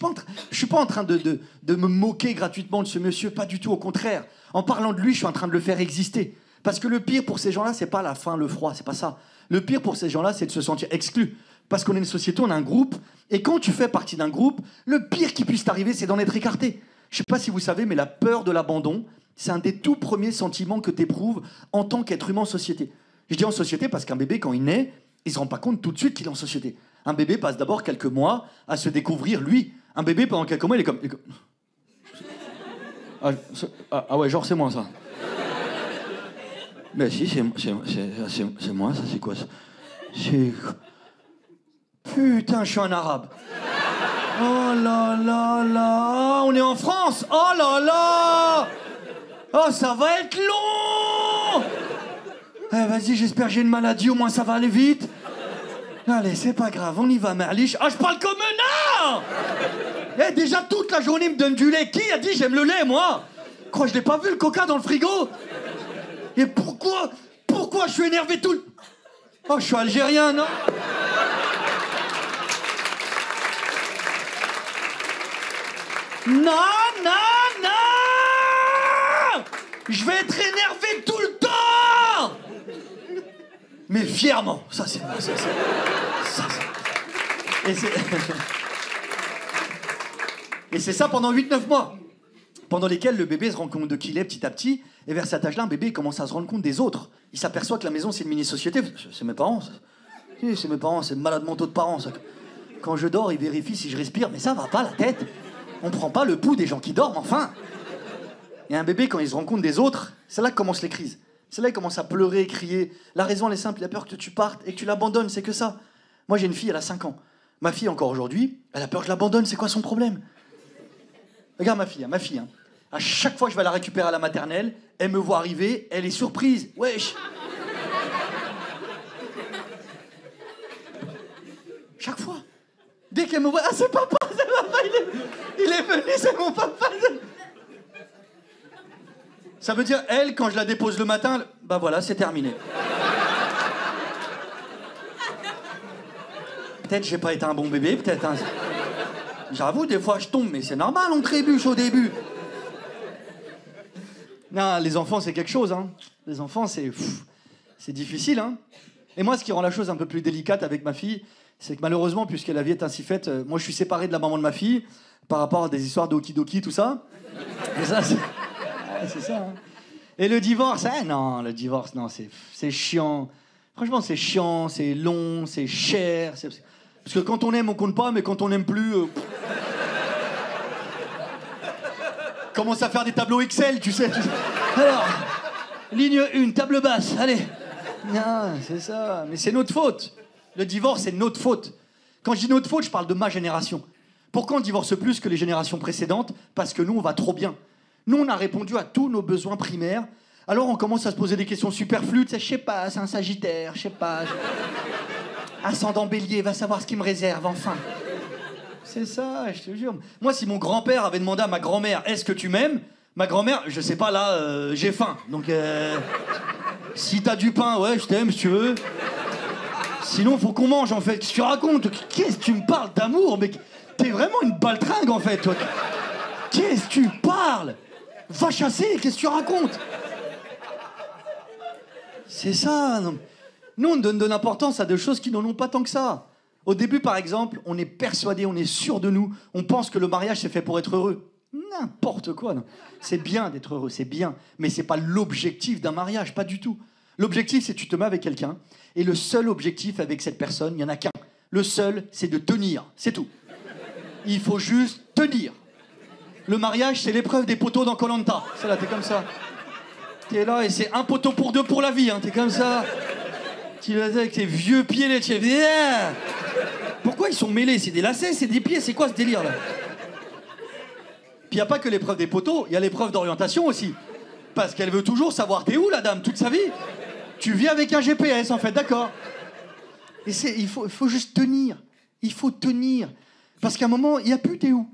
pas en train de me moquer gratuitement de ce monsieur, pas du tout, au contraire. En parlant de lui, je suis en train de le faire exister. Parce que le pire pour ces gens-là, c'est pas la faim, le froid, c'est pas ça. Le pire pour ces gens-là, c'est de se sentir exclu. Parce qu'on est une société, on a un groupe, et quand tu fais partie d'un groupe, le pire qui puisse t'arriver, c'est d'en être écarté. Je sais pas si vous savez, mais la peur de l'abandon, c'est un des tout premiers sentiments que tu éprouves en tant qu'être humain en société. Je dis en société parce qu'un bébé, quand il naît, il se rend pas compte tout de suite qu'il est en société. Un bébé passe d'abord quelques mois à se découvrir lui. Un bébé, pendant quelques mois, il est comme... Ah ouais, genre c'est moi ça. Ben si, c'est moi, ça c'est quoi ça? C'est... Putain, je suis un arabe. Oh là là là, on est en France. Oh là là. Oh, ça va être long. Vas-y, j'espère que j'ai une maladie, au moins ça va aller vite. Allez, c'est pas grave, on y va, Merlich. Ah, je parle comme un art. Déjà toute la journée, il me donne du lait. Qui a dit j'aime le lait, moi? Quoi, je l'ai pas vu, le coca dans le frigo? Et pourquoi je suis énervé tout le... Oh, je suis algérien, non? Non, non, non! Je vais être énervé tout le temps! Mais fièrement. Ça, c'est... Et c'est ça pendant 8-9 mois. Pendant lesquels le bébé se rend compte de qui il est petit à petit. Et vers cet âge-là, un bébé commence à se rendre compte des autres. Il s'aperçoit que la maison, c'est une mini-société. C'est mes parents, ça. Si, c'est mes parents, c'est malade mentaux de parents, ça. Quand je dors, ils vérifient si je respire, mais ça va pas la tête. On prend pas le pouls des gens qui dorment, enfin. Et un bébé, quand il se rend compte des autres, c'est là que commencent les crises. C'est là qu'il commence à pleurer, crier. La raison, elle est simple, il a peur que tu partes et que tu l'abandonnes, c'est que ça. Moi, j'ai une fille, elle a 5 ans. Ma fille, encore aujourd'hui, elle a peur que je l'abandonne, c'est quoi son problème? Regarde ma fille. À chaque fois que je vais la récupérer à la maternelle, elle me voit arriver, elle est surprise. Wesh. Chaque fois. Dès qu'elle me voit, ah c'est papa, il est venu, c'est mon papa. Ça veut dire, elle, quand je la dépose le matin, bah voilà, c'est terminé. Peut-être j'ai pas été un bon bébé, peut-être. Hein. J'avoue, des fois je tombe, mais c'est normal, on trébuche au début. Non, les enfants, c'est quelque chose, hein. Les enfants, c'est difficile, hein. Et moi, ce qui rend la chose un peu plus délicate avec ma fille, c'est que malheureusement, puisque la vie est ainsi faite, moi, je suis séparé de la maman de ma fille par rapport à des histoires d'okidoki, tout ça. Et ça, c'est ça, hein. Et le divorce, non, le divorce, non, c'est chiant. Franchement, c'est chiant, c'est long, c'est cher. Parce que quand on aime, on compte pas, mais quand on n'aime plus... Commence à faire des tableaux Excel, tu sais. Alors, ligne 1, table basse, allez. Non, c'est ça. Mais c'est notre faute. Le divorce, c'est notre faute. Quand je dis notre faute, je parle de ma génération. Pourquoi on divorce plus que les générations précédentes? Parce que nous, on va trop bien. Nous, on a répondu à tous nos besoins primaires. Alors, on commence à se poser des questions superflues. Tu sais, je sais pas, c'est un Sagittaire, je sais pas. Ascendant Bélier, va savoir ce qu'il me réserve, enfin. C'est ça, je te jure. Moi, si mon grand-père avait demandé à ma grand-mère, est-ce que tu m'aimes? Ma grand-mère, je sais pas, là, j'ai faim. Donc, si t'as du pain, ouais, je t'aime, si tu veux. Sinon, faut qu'on mange, en fait. Qu'est-ce que tu racontes? Qu'est-ce que tu me parles d'amour? Mais t'es vraiment une baltringue, en fait, toi. Qu'est-ce que tu parles? Va chasser, qu'est-ce que tu racontes? C'est ça, non. Nous, on donne de l'importance à des choses qui n'en ont pas tant que ça. Au début, par exemple, on est persuadé, on est sûr de nous, on pense que le mariage, c'est fait pour être heureux. N'importe quoi, non. C'est bien d'être heureux, c'est bien, mais c'est pas l'objectif d'un mariage, pas du tout. L'objectif, c'est que tu te mets avec quelqu'un, et le seul objectif avec cette personne, il n'y en a qu'un. Le seul, c'est de tenir, c'est tout. Il faut juste tenir. Le mariage, c'est l'épreuve des poteaux dans Koh-Lanta. C'est là, t'es comme ça. T'es là, et c'est un poteau pour deux pour la vie, hein. T'es comme ça. Tu vas avec tes vieux pieds, les chefs. Yeah. Pourquoi ils sont mêlés? C'est des lacets, c'est des pieds, c'est quoi ce délire là? Puis il n'y a pas que l'épreuve des poteaux, il y a l'épreuve d'orientation aussi. Parce qu'elle veut toujours savoir t'es où la dame toute sa vie. Tu vis avec un GPS en fait, d'accord. Et il faut juste tenir. Il faut tenir. Parce qu'à un moment, il n'y a plus t'es où.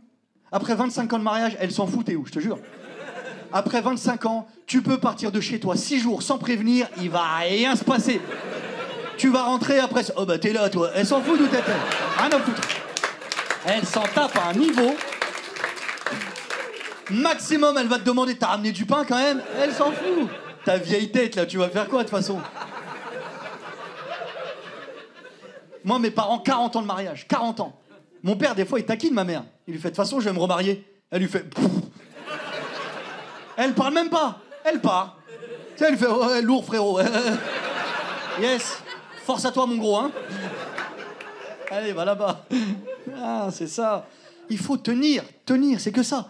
Après 25 ans de mariage, elle s'en fout t'es où, je te jure. Après 25 ans, tu peux partir de chez toi 6 jours sans prévenir, il va rien se passer. Tu vas rentrer après... Oh bah t'es là toi. Elle s'en fout d'où t'es. Rien à foutre. Elle s'en tape à un niveau. Maximum, elle va te demander, t'as ramené du pain quand même? Elle s'en fout. Ta vieille tête là, tu vas faire quoi de toute façon? Moi, mes parents, 40 ans de mariage. 40 ans. Mon père, des fois, il taquine ma mère. Il lui fait, de toute façon, je vais me remarier. Elle lui fait... Elle parle même pas. Elle part. Tu sais, elle fait, ouais, lourd frérot. Yes. Force à toi, mon gros, hein. Allez, va là-bas. Ah, c'est ça. Il faut tenir, c'est que ça.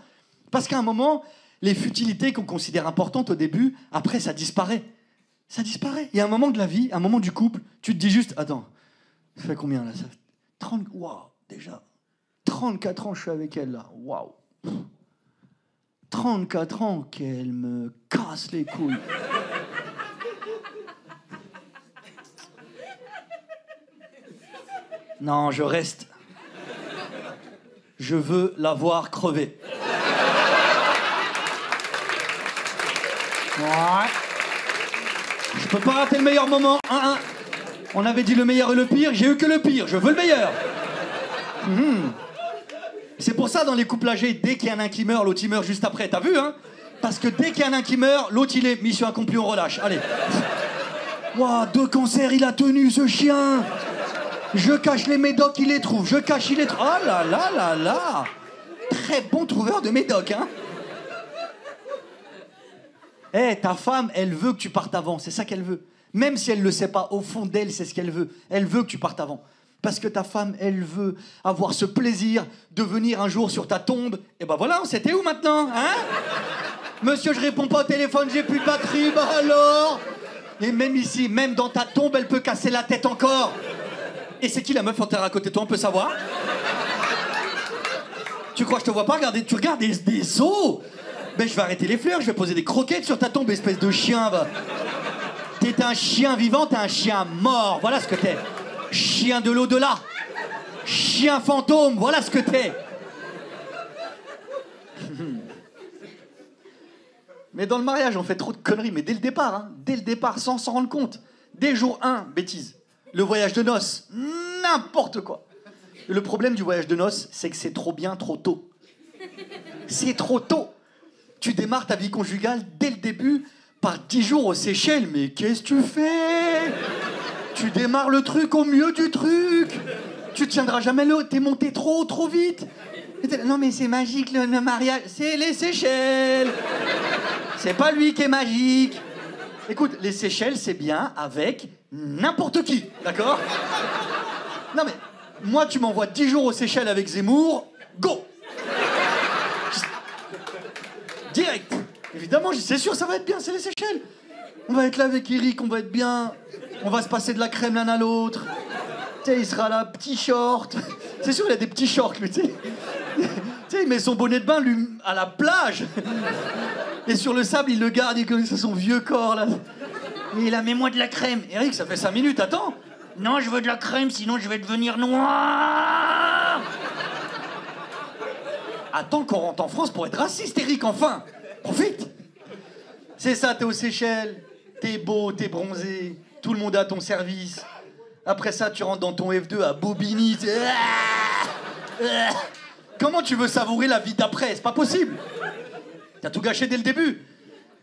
Parce qu'à un moment, les futilités qu'on considère importantes au début, après, ça disparaît. Ça disparaît. Il y a un moment de la vie, un moment du couple, tu te dis juste, attends, ça fait combien, là? Ça fait 30... Waouh, déjà. 34 ans, je suis avec elle, là. Waouh. 34 ans qu'elle me casse les couilles. Non, je reste. Je veux la voir crever. Ouais. Je peux pas rater le meilleur moment. On avait dit le meilleur et le pire, j'ai eu que le pire. Je veux le meilleur. C'est pour ça, dans les couples âgés, dès qu'il y en a un qui meurt, l'autre il meurt juste après. T'as vu, hein? Parce que dès qu'il y en a un qui meurt, l'autre il est mission accomplie, on relâche. Allez. Ouah, 2 cancers, il a tenu ce chien. Je cache les médocs, il les trouve. Je cache, il les trouve. Oh là là là là. Très bon trouveur de médocs, hein. Eh, ta femme, elle veut que tu partes avant. C'est ça qu'elle veut. Même si elle le sait pas, au fond d'elle, c'est ce qu'elle veut. Elle veut que tu partes avant. Parce que ta femme, elle veut avoir ce plaisir de venir un jour sur ta tombe. Et ben voilà, c'était où maintenant, hein? Monsieur, je réponds pas au téléphone, j'ai plus de batterie, bah alors? Et même ici, même dans ta tombe, elle peut casser la tête encore. Et c'est qui la meuf enterrée à côté de toi, on peut savoir? Tu crois que je te vois pas regarder? Tu regardes des os? Ben je vais arrêter les fleurs, je vais poser des croquettes sur ta tombe, espèce de chien, va. T'es un chien vivant, t'es un chien mort, voilà ce que t'es. Chien de l'au-delà. Chien fantôme, voilà ce que t'es. Mais dans le mariage, on fait trop de conneries, mais dès le départ, hein, dès le départ, sans s'en rendre compte. Dès jour 1, bêtise. Le voyage de noces, n'importe quoi. Et le problème du voyage de noces, c'est que c'est trop bien, trop tôt. C'est trop tôt. Tu démarres ta vie conjugale dès le début par 10 jours aux Seychelles. Mais qu'est-ce que tu fais? Tu démarres le truc au milieu du truc. Tu tiendras jamais le... T'es monté trop vite. Non mais c'est magique le mariage. C'est les Seychelles. C'est pas lui qui est magique. Écoute, les Seychelles, c'est bien avec n'importe qui, d'accord? Non mais, moi tu m'envoies 10 jours aux Seychelles avec Zemmour, go! Direct. Évidemment, c'est sûr, ça va être bien, c'est les Seychelles. On va être là avec Eric, on va être bien. On va se passer de la crème l'un à l'autre. Tu sais, il sera là, petit short. C'est sûr, il a des petits shorts, lui, tu sais. Tu sais, il met son bonnet de bain, lui, à la plage. Et sur le sable, il le garde, il connaît son vieux corps, là. Et il a, mets-moi de la crème. Eric, ça fait 5 minutes, attends. Non, je veux de la crème, sinon je vais devenir noir. Attends qu'on rentre en France pour être raciste, Eric, enfin. Profite. C'est ça, t'es aux Seychelles. T'es beau, t'es bronzé. Tout le monde est à ton service. Après ça, tu rentres dans ton F2 à Bobigny. Comment tu veux savourer la vie d'après? C'est pas possible. T'as tout gâché dès le début.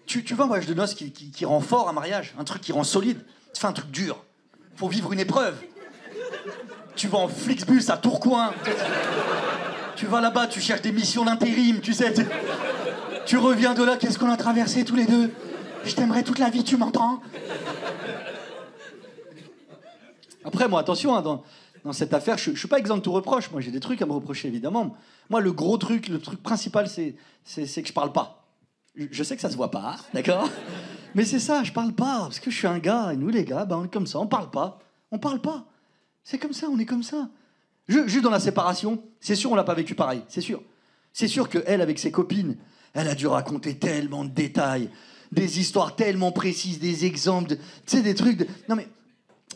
Tu veux un voyage de noces qui rend fort un mariage, un truc qui rend solide. Tu fais un truc dur. Faut vivre une épreuve. Tu vas en Flixbus à Tourcoing. Tu vas là-bas, tu cherches des missions d'intérim, tu sais. Tu reviens de là, qu'est-ce qu'on a traversé tous les deux? Je t'aimerai toute la vie, tu m'entends? Après, moi, attention, hein, dans cette affaire, je suis pas exempt de tout reproche. Moi, j'ai des trucs à me reprocher, évidemment. Moi, le truc principal, c'est que je parle pas. Je sais que ça se voit pas, d'accord? Mais c'est ça, je parle pas, parce que je suis un gars, et nous, les gars, ben, on est comme ça, on parle pas. On parle pas. C'est comme ça, on est comme ça. Juste dans la séparation, c'est sûr, on l'a pas vécu pareil, c'est sûr. C'est sûr qu'elle, avec ses copines, elle a dû raconter tellement de détails, des histoires tellement précises, des exemples, tu sais, des trucs de... Non mais,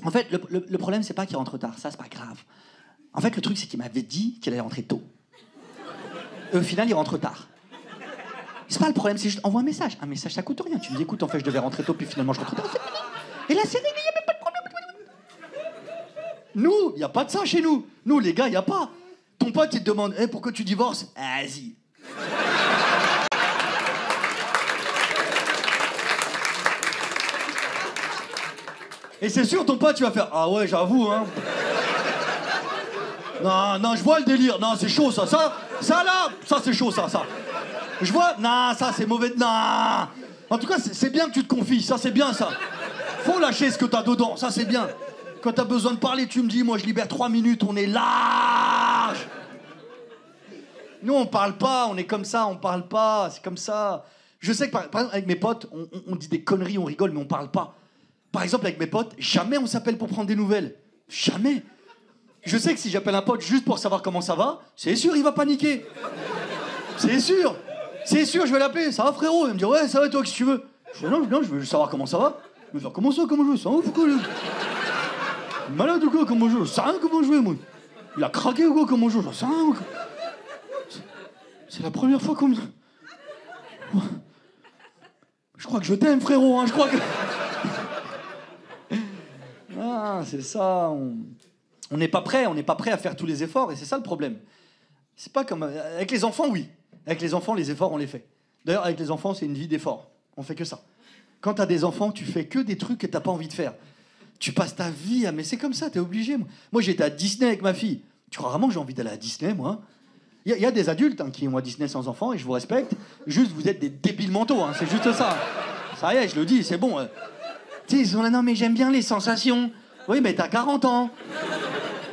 en fait, le problème, c'est pas qu'il rentre tard, ça, c'est pas grave. En fait, le truc, c'est qu'il m'avait dit qu'il allait rentrer tôt. Et au final, il rentre tard. C'est pas le problème, c'est juste, envoie un message. Un message, ça coûte rien. Tu me dis, écoute, en fait, je devais rentrer tôt, puis finalement, je rentre tard. Et là, c'est réglé, il n'y a même pas de problème. Nous, il n'y a pas de ça chez nous. Nous, les gars, il n'y a pas. Ton pote, il te demande, hey, pourquoi tu divorces? Vas-y. Et c'est sûr, ton pote, tu vas faire, ah ouais, j'avoue, hein. Non, je vois le délire. Non, c'est chaud, ça là, ça, c'est chaud, ça. Je vois, non, ça, c'est mauvais. Non. En tout cas, c'est bien que tu te confies, ça, c'est bien, ça. Faut lâcher ce que t'as dedans, ça, c'est bien. Quand t'as besoin de parler, tu me dis, moi, je libère 3 minutes, on est large. Nous, on parle pas, on est comme ça, on parle pas, c'est comme ça. Je sais que, par exemple, avec mes potes, on dit des conneries, on rigole, mais on parle pas. Par exemple, avec mes potes, jamais on s'appelle pour prendre des nouvelles. Jamais. Je sais que si j'appelle un pote juste pour savoir comment ça va, c'est sûr, il va paniquer. C'est sûr. C'est sûr, je vais l'appeler. Ça va, frérot? Il va me dire, ouais, ça va, toi, qu'est-ce que tu veux? Je dis, non, je veux juste savoir comment ça va. Il va me dire, comment ça, comment je veux? Ça va, pourquoi le... Malade ou quoi, comment je veux? Ça rien, comment je veux, moi? Il a craqué ou quoi, comment je veux? Ça rien, quoi. C'est la première fois qu'on me... Je crois que je t'aime, frérot, hein, je crois que... Ah, c'est ça, on n'est pas prêt à faire tous les efforts, et c'est ça le problème. C'est pas comme... Avec les enfants, oui. Avec les enfants, les efforts, on les fait. D'ailleurs, avec les enfants, c'est une vie d'effort. On fait que ça. Quand t'as des enfants, tu fais que des trucs que t'as pas envie de faire. Tu passes ta vie à... Mais c'est comme ça, t'es obligé. Moi, j'étais à Disney avec ma fille. Tu crois vraiment que j'ai envie d'aller à Disney, moi? Il y a des adultes qui vont à Disney sans enfants, et je vous respecte. Juste, vous êtes des débiles mentaux, hein, c'est juste ça. Ça y est, je le dis, c'est bon. Tu sais, ils sont là, non, mais j'aime bien les sensations. Oui, mais t'as 40 ans.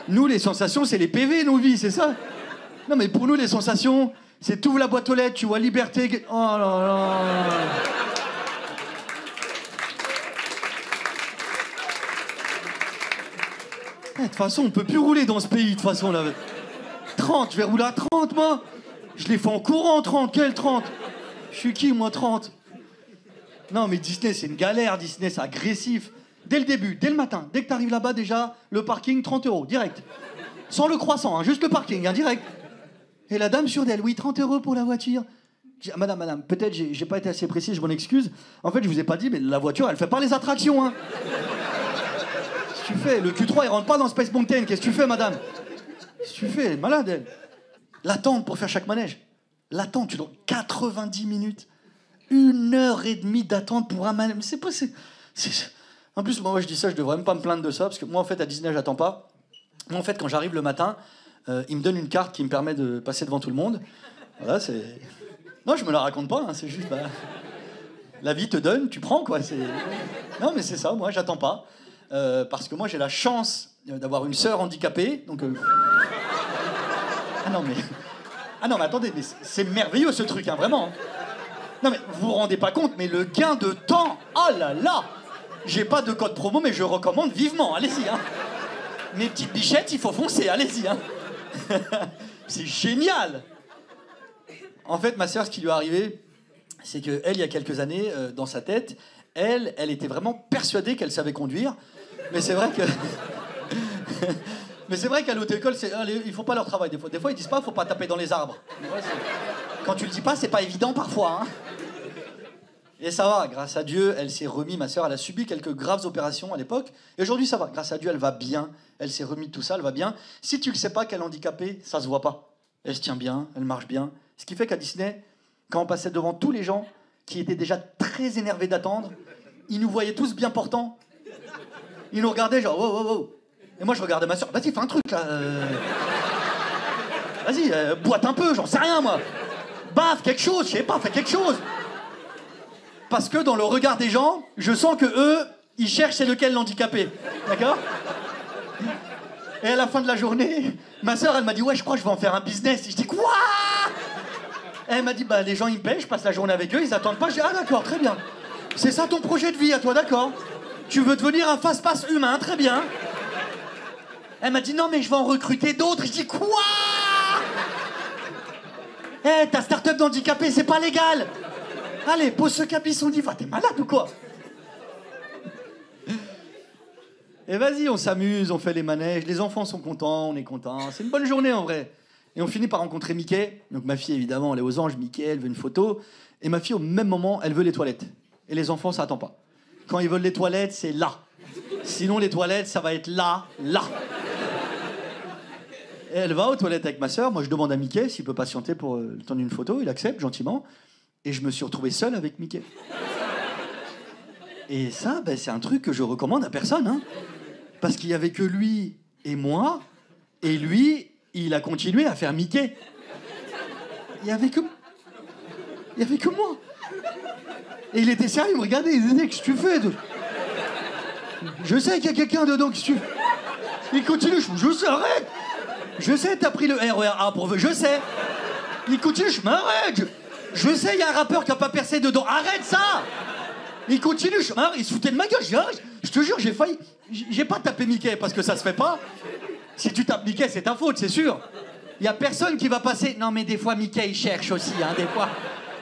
Nous, les sensations, c'est les PV, nos vies, c'est ça? Non, mais pour nous, les sensations, c'est t'ouvres la boîte aux lettres, tu vois liberté... Oh là là. De toute façon, on peut plus rouler dans ce pays, de toute façon, là. 30, je vais rouler à 30, moi. Je les fais en courant, 30. Quel 30? Je suis qui, moi, 30? Non, mais Disney, c'est une galère. Disney, c'est agressif. Dès le début, dès le matin, dès que t'arrives là-bas, déjà, le parking, 30 €, direct. Sans le croissant, hein, juste le parking, hein, direct. Et la dame sur d'elle, oui, 30 € pour la voiture. Madame, peut-être j'ai pas été assez précis, je m'en excuse. En fait, je vous ai pas dit, mais la voiture, elle fait pas les attractions, hein. Qu'est-ce que tu fais? Le Q3, il rentre pas dans Space Mountain. Qu'est-ce que tu fais, madame? Qu'est-ce que tu fais? Elle est malade, elle. L'attente pour faire chaque manège. L'attente, tu dois 90 minutes. 1h30 d'attente pour un manège. C'est pas... En plus, moi, je dis ça, je devrais même pas me plaindre de ça, parce que moi, en fait, à Disney, j'attends pas. Moi, en fait, quand j'arrive le matin, ils me donnent une carte qui me permet de passer devant tout le monde. Voilà, c'est... Non, je me la raconte pas, hein, c'est juste... Bah... La vie te donne, tu prends, quoi. Non, mais c'est ça, moi, j'attends pas. Parce que moi, j'ai la chance d'avoir une sœur handicapée, donc... Ah non, mais attendez, mais c'est merveilleux, ce truc, hein, vraiment. Non, mais vous vous rendez pas compte, mais le gain de temps, oh là là! J'ai pas de code promo, mais je recommande vivement, allez-y, hein. Mes petites bichettes, il faut foncer, allez-y, hein. C'est génial! En fait, ma sœur, ce qui lui est arrivé, c'est qu'elle, il y a quelques années, dans sa tête, elle était vraiment persuadée qu'elle savait conduire. Mais c'est vrai que... Mais c'est vrai qu'à l'auto-école, ils font pas leur travail. Des fois, ils disent pas, faut pas taper dans les arbres. Quand tu le dis pas, c'est pas évident parfois, hein. Et ça va, grâce à Dieu, elle s'est remise, ma sœur, elle a subi quelques graves opérations à l'époque. Et aujourd'hui, ça va. Grâce à Dieu, elle va bien. Elle s'est remise de tout ça, elle va bien. Si tu le sais pas qu'elle est handicapée, ça se voit pas. Elle se tient bien, elle marche bien. Ce qui fait qu'à Disney, quand on passait devant tous les gens qui étaient déjà très énervés d'attendre, ils nous voyaient tous bien portants. Ils nous regardaient genre, wow, wow, wow. Et moi, je regardais ma sœur. Vas-y, fais un truc, là. Vas-y, boite un peu, j'en sais rien, moi. Baffe, quelque chose, je sais pas, fais quelque chose. Parce que dans le regard des gens, je sens que eux, ils cherchent c'est lequel l'handicapé. D'accord? Et à la fin de la journée, ma sœur, elle m'a dit, ouais, je crois que je vais en faire un business. Et je dis, quoi? Elle m'a dit, bah, les gens, ils me payent, je passe la journée avec eux, ils attendent pas. Je dis, ah, d'accord, très bien. C'est ça ton projet de vie à toi, d'accord? Tu veux devenir un fast-pass humain, très bien. Elle m'a dit, non, mais je vais en recruter d'autres. Je dis, quoi? Ta start-up d'handicapés, c'est pas légal. Allez, pose ce capisson d'Iva, t'es malade ou quoi? Et vas-y, on s'amuse, on fait les manèges, les enfants sont contents, on est contents. C'est une bonne journée en vrai. Et on finit par rencontrer Mickey. Donc ma fille, évidemment, elle est aux anges, Mickey, elle veut une photo. Et ma fille, au même moment, elle veut les toilettes. Et les enfants, ça attend pas. Quand ils veulent les toilettes, c'est là. Sinon, les toilettes, ça va être là, là. Et elle va aux toilettes avec ma sœur. Moi, je demande à Mickey s'il peut patienter pour le temps d'une photo. Il accepte gentiment. Et je me suis retrouvé seul avec Mickey. Et ça, ben, c'est un truc que je recommande à personne, hein. Parce qu'il y avait que lui et moi. Et lui, il a continué à faire Mickey. Il y avait que moi. Et il était sérieux, il me regardait, il disait, qu'est-ce que tu fais? Je sais qu'il y a quelqu'un dedans, qu'est-ce que tu fais? Il continue, je sais, arrête. Je sais, t'as pris le RER pour... Je sais. Il continue, je m'arrête. Je sais, il y a un rappeur qui a pas percé dedans. Arrête ça. Il continue, il se foutait de ma gueule. Je te jure, j'ai failli... J'ai pas tapé Mickey parce que ça se fait pas. Si tu tapes Mickey, c'est ta faute, c'est sûr. Il y a personne qui va passer... Non, mais des fois, Mickey, il cherche aussi, hein, des fois.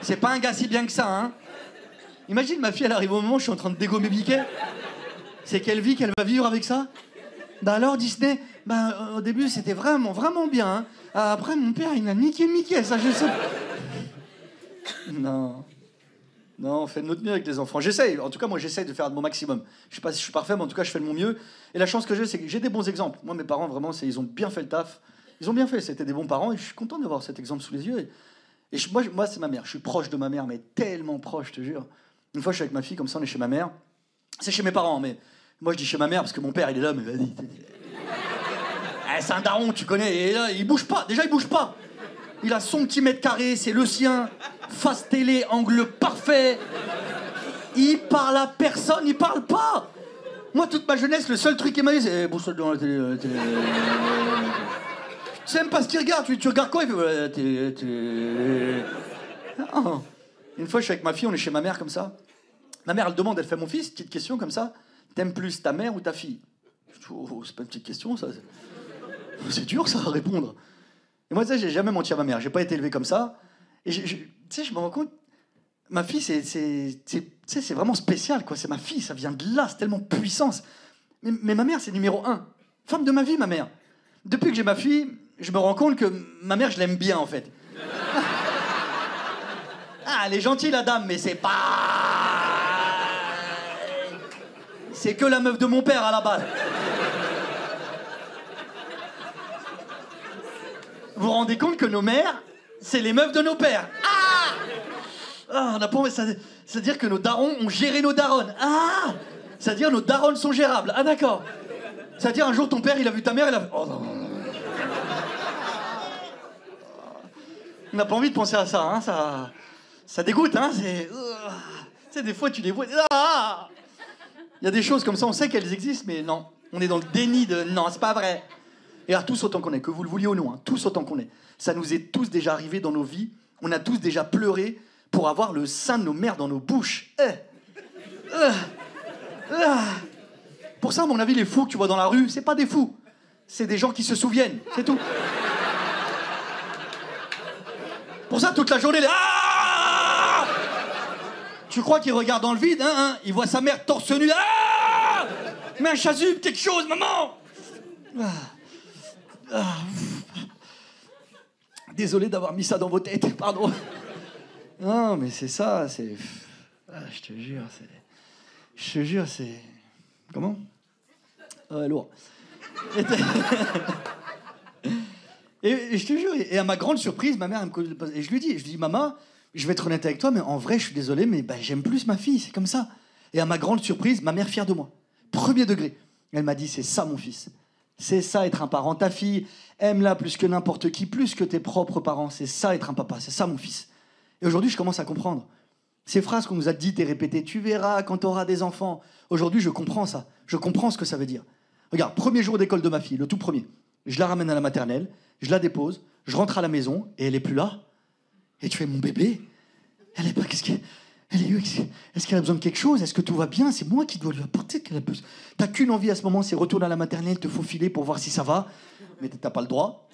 C'est pas un gars si bien que ça, hein. Imagine, ma fille, elle arrive au moment où je suis en train de dégommer Mickey. C'est quelle vie qu'elle va vivre avec ça? Bah alors, Disney, bah, au début, c'était vraiment, vraiment bien, hein. Après, mon père, il a niqué Mickey, ça, je sais. Non. Non, on fait de notre mieux avec les enfants. J'essaye, en tout cas, moi, j'essaye de faire de mon maximum. Je sais pas si je suis parfait, mais en tout cas, je fais de mon mieux. Et la chance que j'ai, c'est que j'ai des bons exemples. Moi, mes parents, vraiment, ils ont bien fait le taf. Ils ont bien fait, c'était des bons parents et je suis content d'avoir cet exemple sous les yeux. Moi, c'est ma mère. Je suis proche de ma mère, mais tellement proche, je te jure. Une fois, je suis avec ma fille, comme ça, on est chez ma mère. C'est chez mes parents, mais moi, je dis chez ma mère parce que mon père, il est là, mais vas-y. C'est un daron, tu connais. Et là, il bouge pas. Déjà, il bouge pas. Il a son petit mètre carré, c'est le sien. Face télé, angle parfait. Il parle à personne, il parle pas. Moi, toute ma jeunesse, le seul truc qu'il m'a dit, c'est bouge dans la télé. Tu sais même pas ce qu'il regarde. Tu regardes quoi? Il fait. Non. Une fois, je suis avec ma fille, on est chez ma mère comme ça. Ma mère, elle demande, elle fait mon fils, petite question comme ça. T'aimes plus ta mère ou ta fille? Je dis, oh, c'est pas une petite question, ça. C'est dur, ça, à répondre. Et moi, tu sais, j'ai jamais menti à ma mère. J'ai pas été élevé comme ça. Et tu sais, je me rends compte, ma fille, c'est vraiment spécial, quoi. C'est ma fille, ça vient de là, c'est tellement puissance. Mais ma mère, c'est numéro 1. Femme de ma vie, ma mère. Depuis que j'ai ma fille, je me rends compte que ma mère, je l'aime bien, en fait. Ah, elle est gentille, la dame, mais c'est pas... C'est que la meuf de mon père, à la base. Vous vous rendez compte que nos mères, c'est les meufs de nos pères. On a pas... C'est-à-dire que nos darons ont géré nos daronnes. C'est-à-dire nos daronnes sont gérables. Ah, d'accord. C'est-à-dire un jour, ton père, il a vu ta mère, il a... Oh, non. On n'a pas envie de penser à ça, hein. Ça dégoûte, hein. Tu sais, des fois, tu les vois... Il y a des choses comme ça, on sait qu'elles existent, mais non. On est dans le déni de... Non, c'est pas vrai. Et alors, tous autant qu'on est, que vous le vouliez ou non, hein, tous autant qu'on est. Ça nous est tous déjà arrivé dans nos vies. On a tous déjà pleuré pour avoir le sein de nos mères dans nos bouches. Pour ça, à mon avis, les fous que tu vois dans la rue, c'est pas des fous. C'est des gens qui se souviennent, c'est tout. Pour ça, toute la journée, tu crois qu'il regarde dans le vide, hein, il voit sa mère torse nu. Mets un chasuble, quelque chose, maman. Désolé d'avoir mis ça dans vos têtes, pardon. Non, mais c'est ça, c'est... je te jure, c'est... Comment? Lourd. Et je te jure, et à ma grande surprise, ma mère, et je lui dis, maman, je vais être honnête avec toi, mais en vrai, je suis désolé, mais j'aime plus ma fille, c'est comme ça. Et à ma grande surprise, ma mère fière de moi. Premier degré. Elle m'a dit, c'est ça, mon fils. C'est ça, être un parent. Ta fille, aime-la plus que n'importe qui, plus que tes propres parents. C'est ça, être un papa. C'est ça, mon fils. Et aujourd'hui, je commence à comprendre. Ces phrases qu'on nous a dites et répétées, tu verras quand tu auras des enfants. Aujourd'hui, je comprends ça. Je comprends ce que ça veut dire. Regarde, premier jour d'école de ma fille, le tout premier. Je la ramène à la maternelle, je la dépose, je rentre à la maison et elle est plus là. Et tu fais, mon bébé, elle est pas... Elle est où? Est-ce qu'elle a besoin de quelque chose? Est-ce que tout va bien? C'est moi qui dois lui apporter qu'elle a besoin. T'as qu'une envie à ce moment, c'est retourner à la maternelle, te faufiler pour voir si ça va. Mais t'as pas le droit.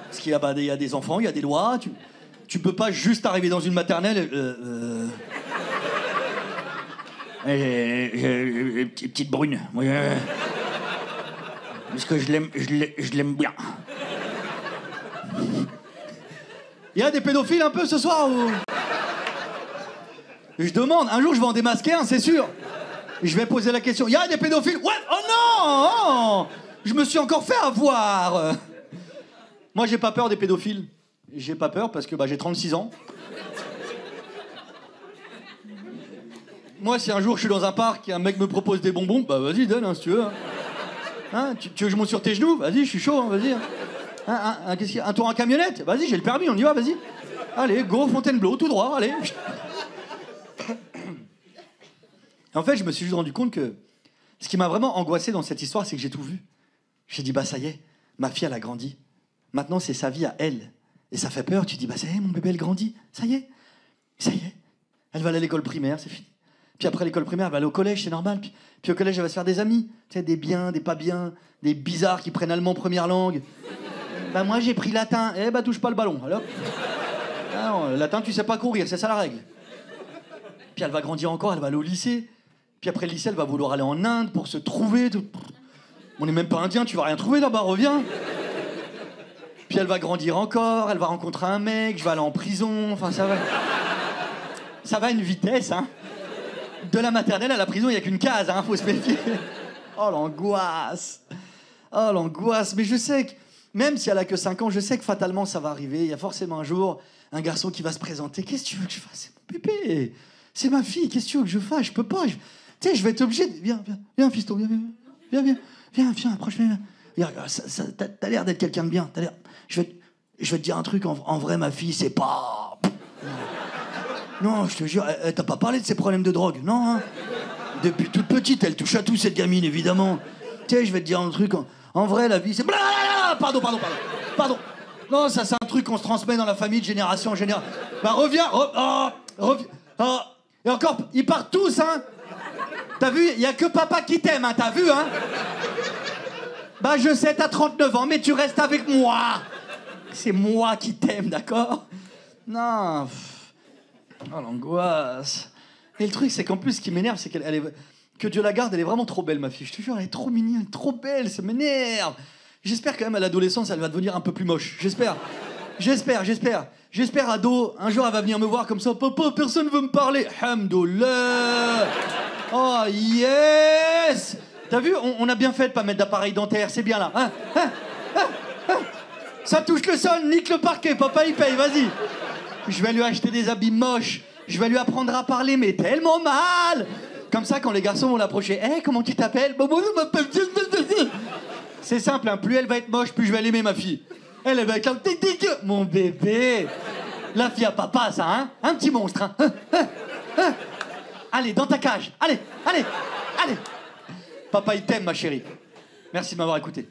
Parce qu'il y a des enfants, il y a des lois. Tu peux pas juste arriver dans une maternelle... Petite brune. Oui, parce que je l'aime bien. Il y a des pédophiles un peu ce soir ou... Je demande, un jour je vais en démasquer un, c'est sûr. Je vais poser la question, il y a des pédophiles? Ouais, oh non, je me suis encore fait avoir. Moi j'ai pas peur des pédophiles. J'ai pas peur parce que j'ai 36 ans. Moi si un jour je suis dans un parc et un mec me propose des bonbons, vas-y donne si tu veux. Tu veux que je monte sur tes genoux? Vas-y, je suis chaud, vas-y. Qu'est-ce qu'il y a? Un tour en camionnette? Vas-y, j'ai le permis, on y va, vas-y. Allez, go, Fontainebleau, tout droit, allez. En fait, je me suis juste rendu compte que ce qui m'a vraiment angoissé dans cette histoire, c'est que j'ai tout vu. J'ai dit, ça y est, ma fille, elle a grandi. Maintenant, c'est sa vie à elle. Et ça fait peur, tu dis, ça y est, mon bébé, elle grandit. Ça y est. Elle va aller à l'école primaire, c'est fini. Puis après l'école primaire, elle va aller au collège, c'est normal. Puis au collège, elle va se faire des amis. Tu sais, des biens, des pas biens, des bizarres qui prennent allemand première langue. Moi, j'ai pris latin. Touche pas le ballon. Alors non, latin, tu sais pas courir, c'est ça la règle. Puis elle va grandir encore, elle va aller au lycée. Puis après le lycée, elle va vouloir aller en Inde pour se trouver. On n'est même pas indien, tu vas rien trouver là-bas, reviens. Puis elle va grandir encore, elle va rencontrer un mec, je vais aller en prison. Enfin, ça va à une vitesse, hein. De la maternelle à la prison, il n'y a qu'une case, hein, faut se méfier. Oh l'angoisse. Mais je sais que Même si elle a que 5 ans, je sais que fatalement ça va arriver. Il y a forcément un jour un garçon qui va se présenter. Qu'est-ce que tu veux que je fasse? C'est mon bébé. C'est ma fille. Qu'est-ce que tu veux que je fasse? Je peux pas. Tu sais, je vais être obligé de... Viens, fiston. Viens, approche-moi. Viens, t'as l'air d'être quelqu'un de bien. T'as l'air... Je vais te dire un truc. En vrai, ma fille, c'est pas... Non, je te jure, elle t'a pas parlé de ses problèmes de drogue, non, hein? Depuis toute petite, elle touche à tout, cette gamine, évidemment. Tu sais, je vais te dire un truc. En vrai, la vie, c'est... Pardon. Non, ça, c'est un truc qu'on se transmet dans la famille de génération en génération. Bah, reviens. Et encore, ils partent tous, hein. T'as vu? Il y a que papa qui t'aime, hein, t'as vu, hein? Bah, je sais, t'as 39 ans, mais tu restes avec moi. C'est moi qui t'aime, d'accord? Non. Oh, l'angoisse. Et le truc, c'est qu'en plus, ce qui m'énerve, c'est qu'elle est... Que Dieu la garde, elle est vraiment trop belle, ma fille. Je te jure, elle est trop mignonne, trop belle, ça m'énerve. J'espère quand même à l'adolescence, elle va devenir un peu plus moche. J'espère, ado, un jour, elle va venir me voir comme ça. Papa, personne veut me parler. Hamdoullah. Oh, yes. T'as vu, on a bien fait de pas mettre d'appareil dentaire, c'est bien là. Hein. Ça touche le sol, nique le parquet, papa, il paye, vas-y. Je vais lui acheter des habits moches. Je vais lui apprendre à parler, mais tellement mal. Comme ça, quand les garçons vont l'approcher, hey, comment tu t'appelles? Bon, moi, je m'appelle... C'est simple, hein. Plus elle va être moche, plus je vais l'aimer, ma fille. Elle va être là... Mon bébé. La fille à papa, ça, hein? Un petit monstre, hein? Allez, dans ta cage. Allez. Papa, il t'aime, ma chérie. Merci de m'avoir écouté.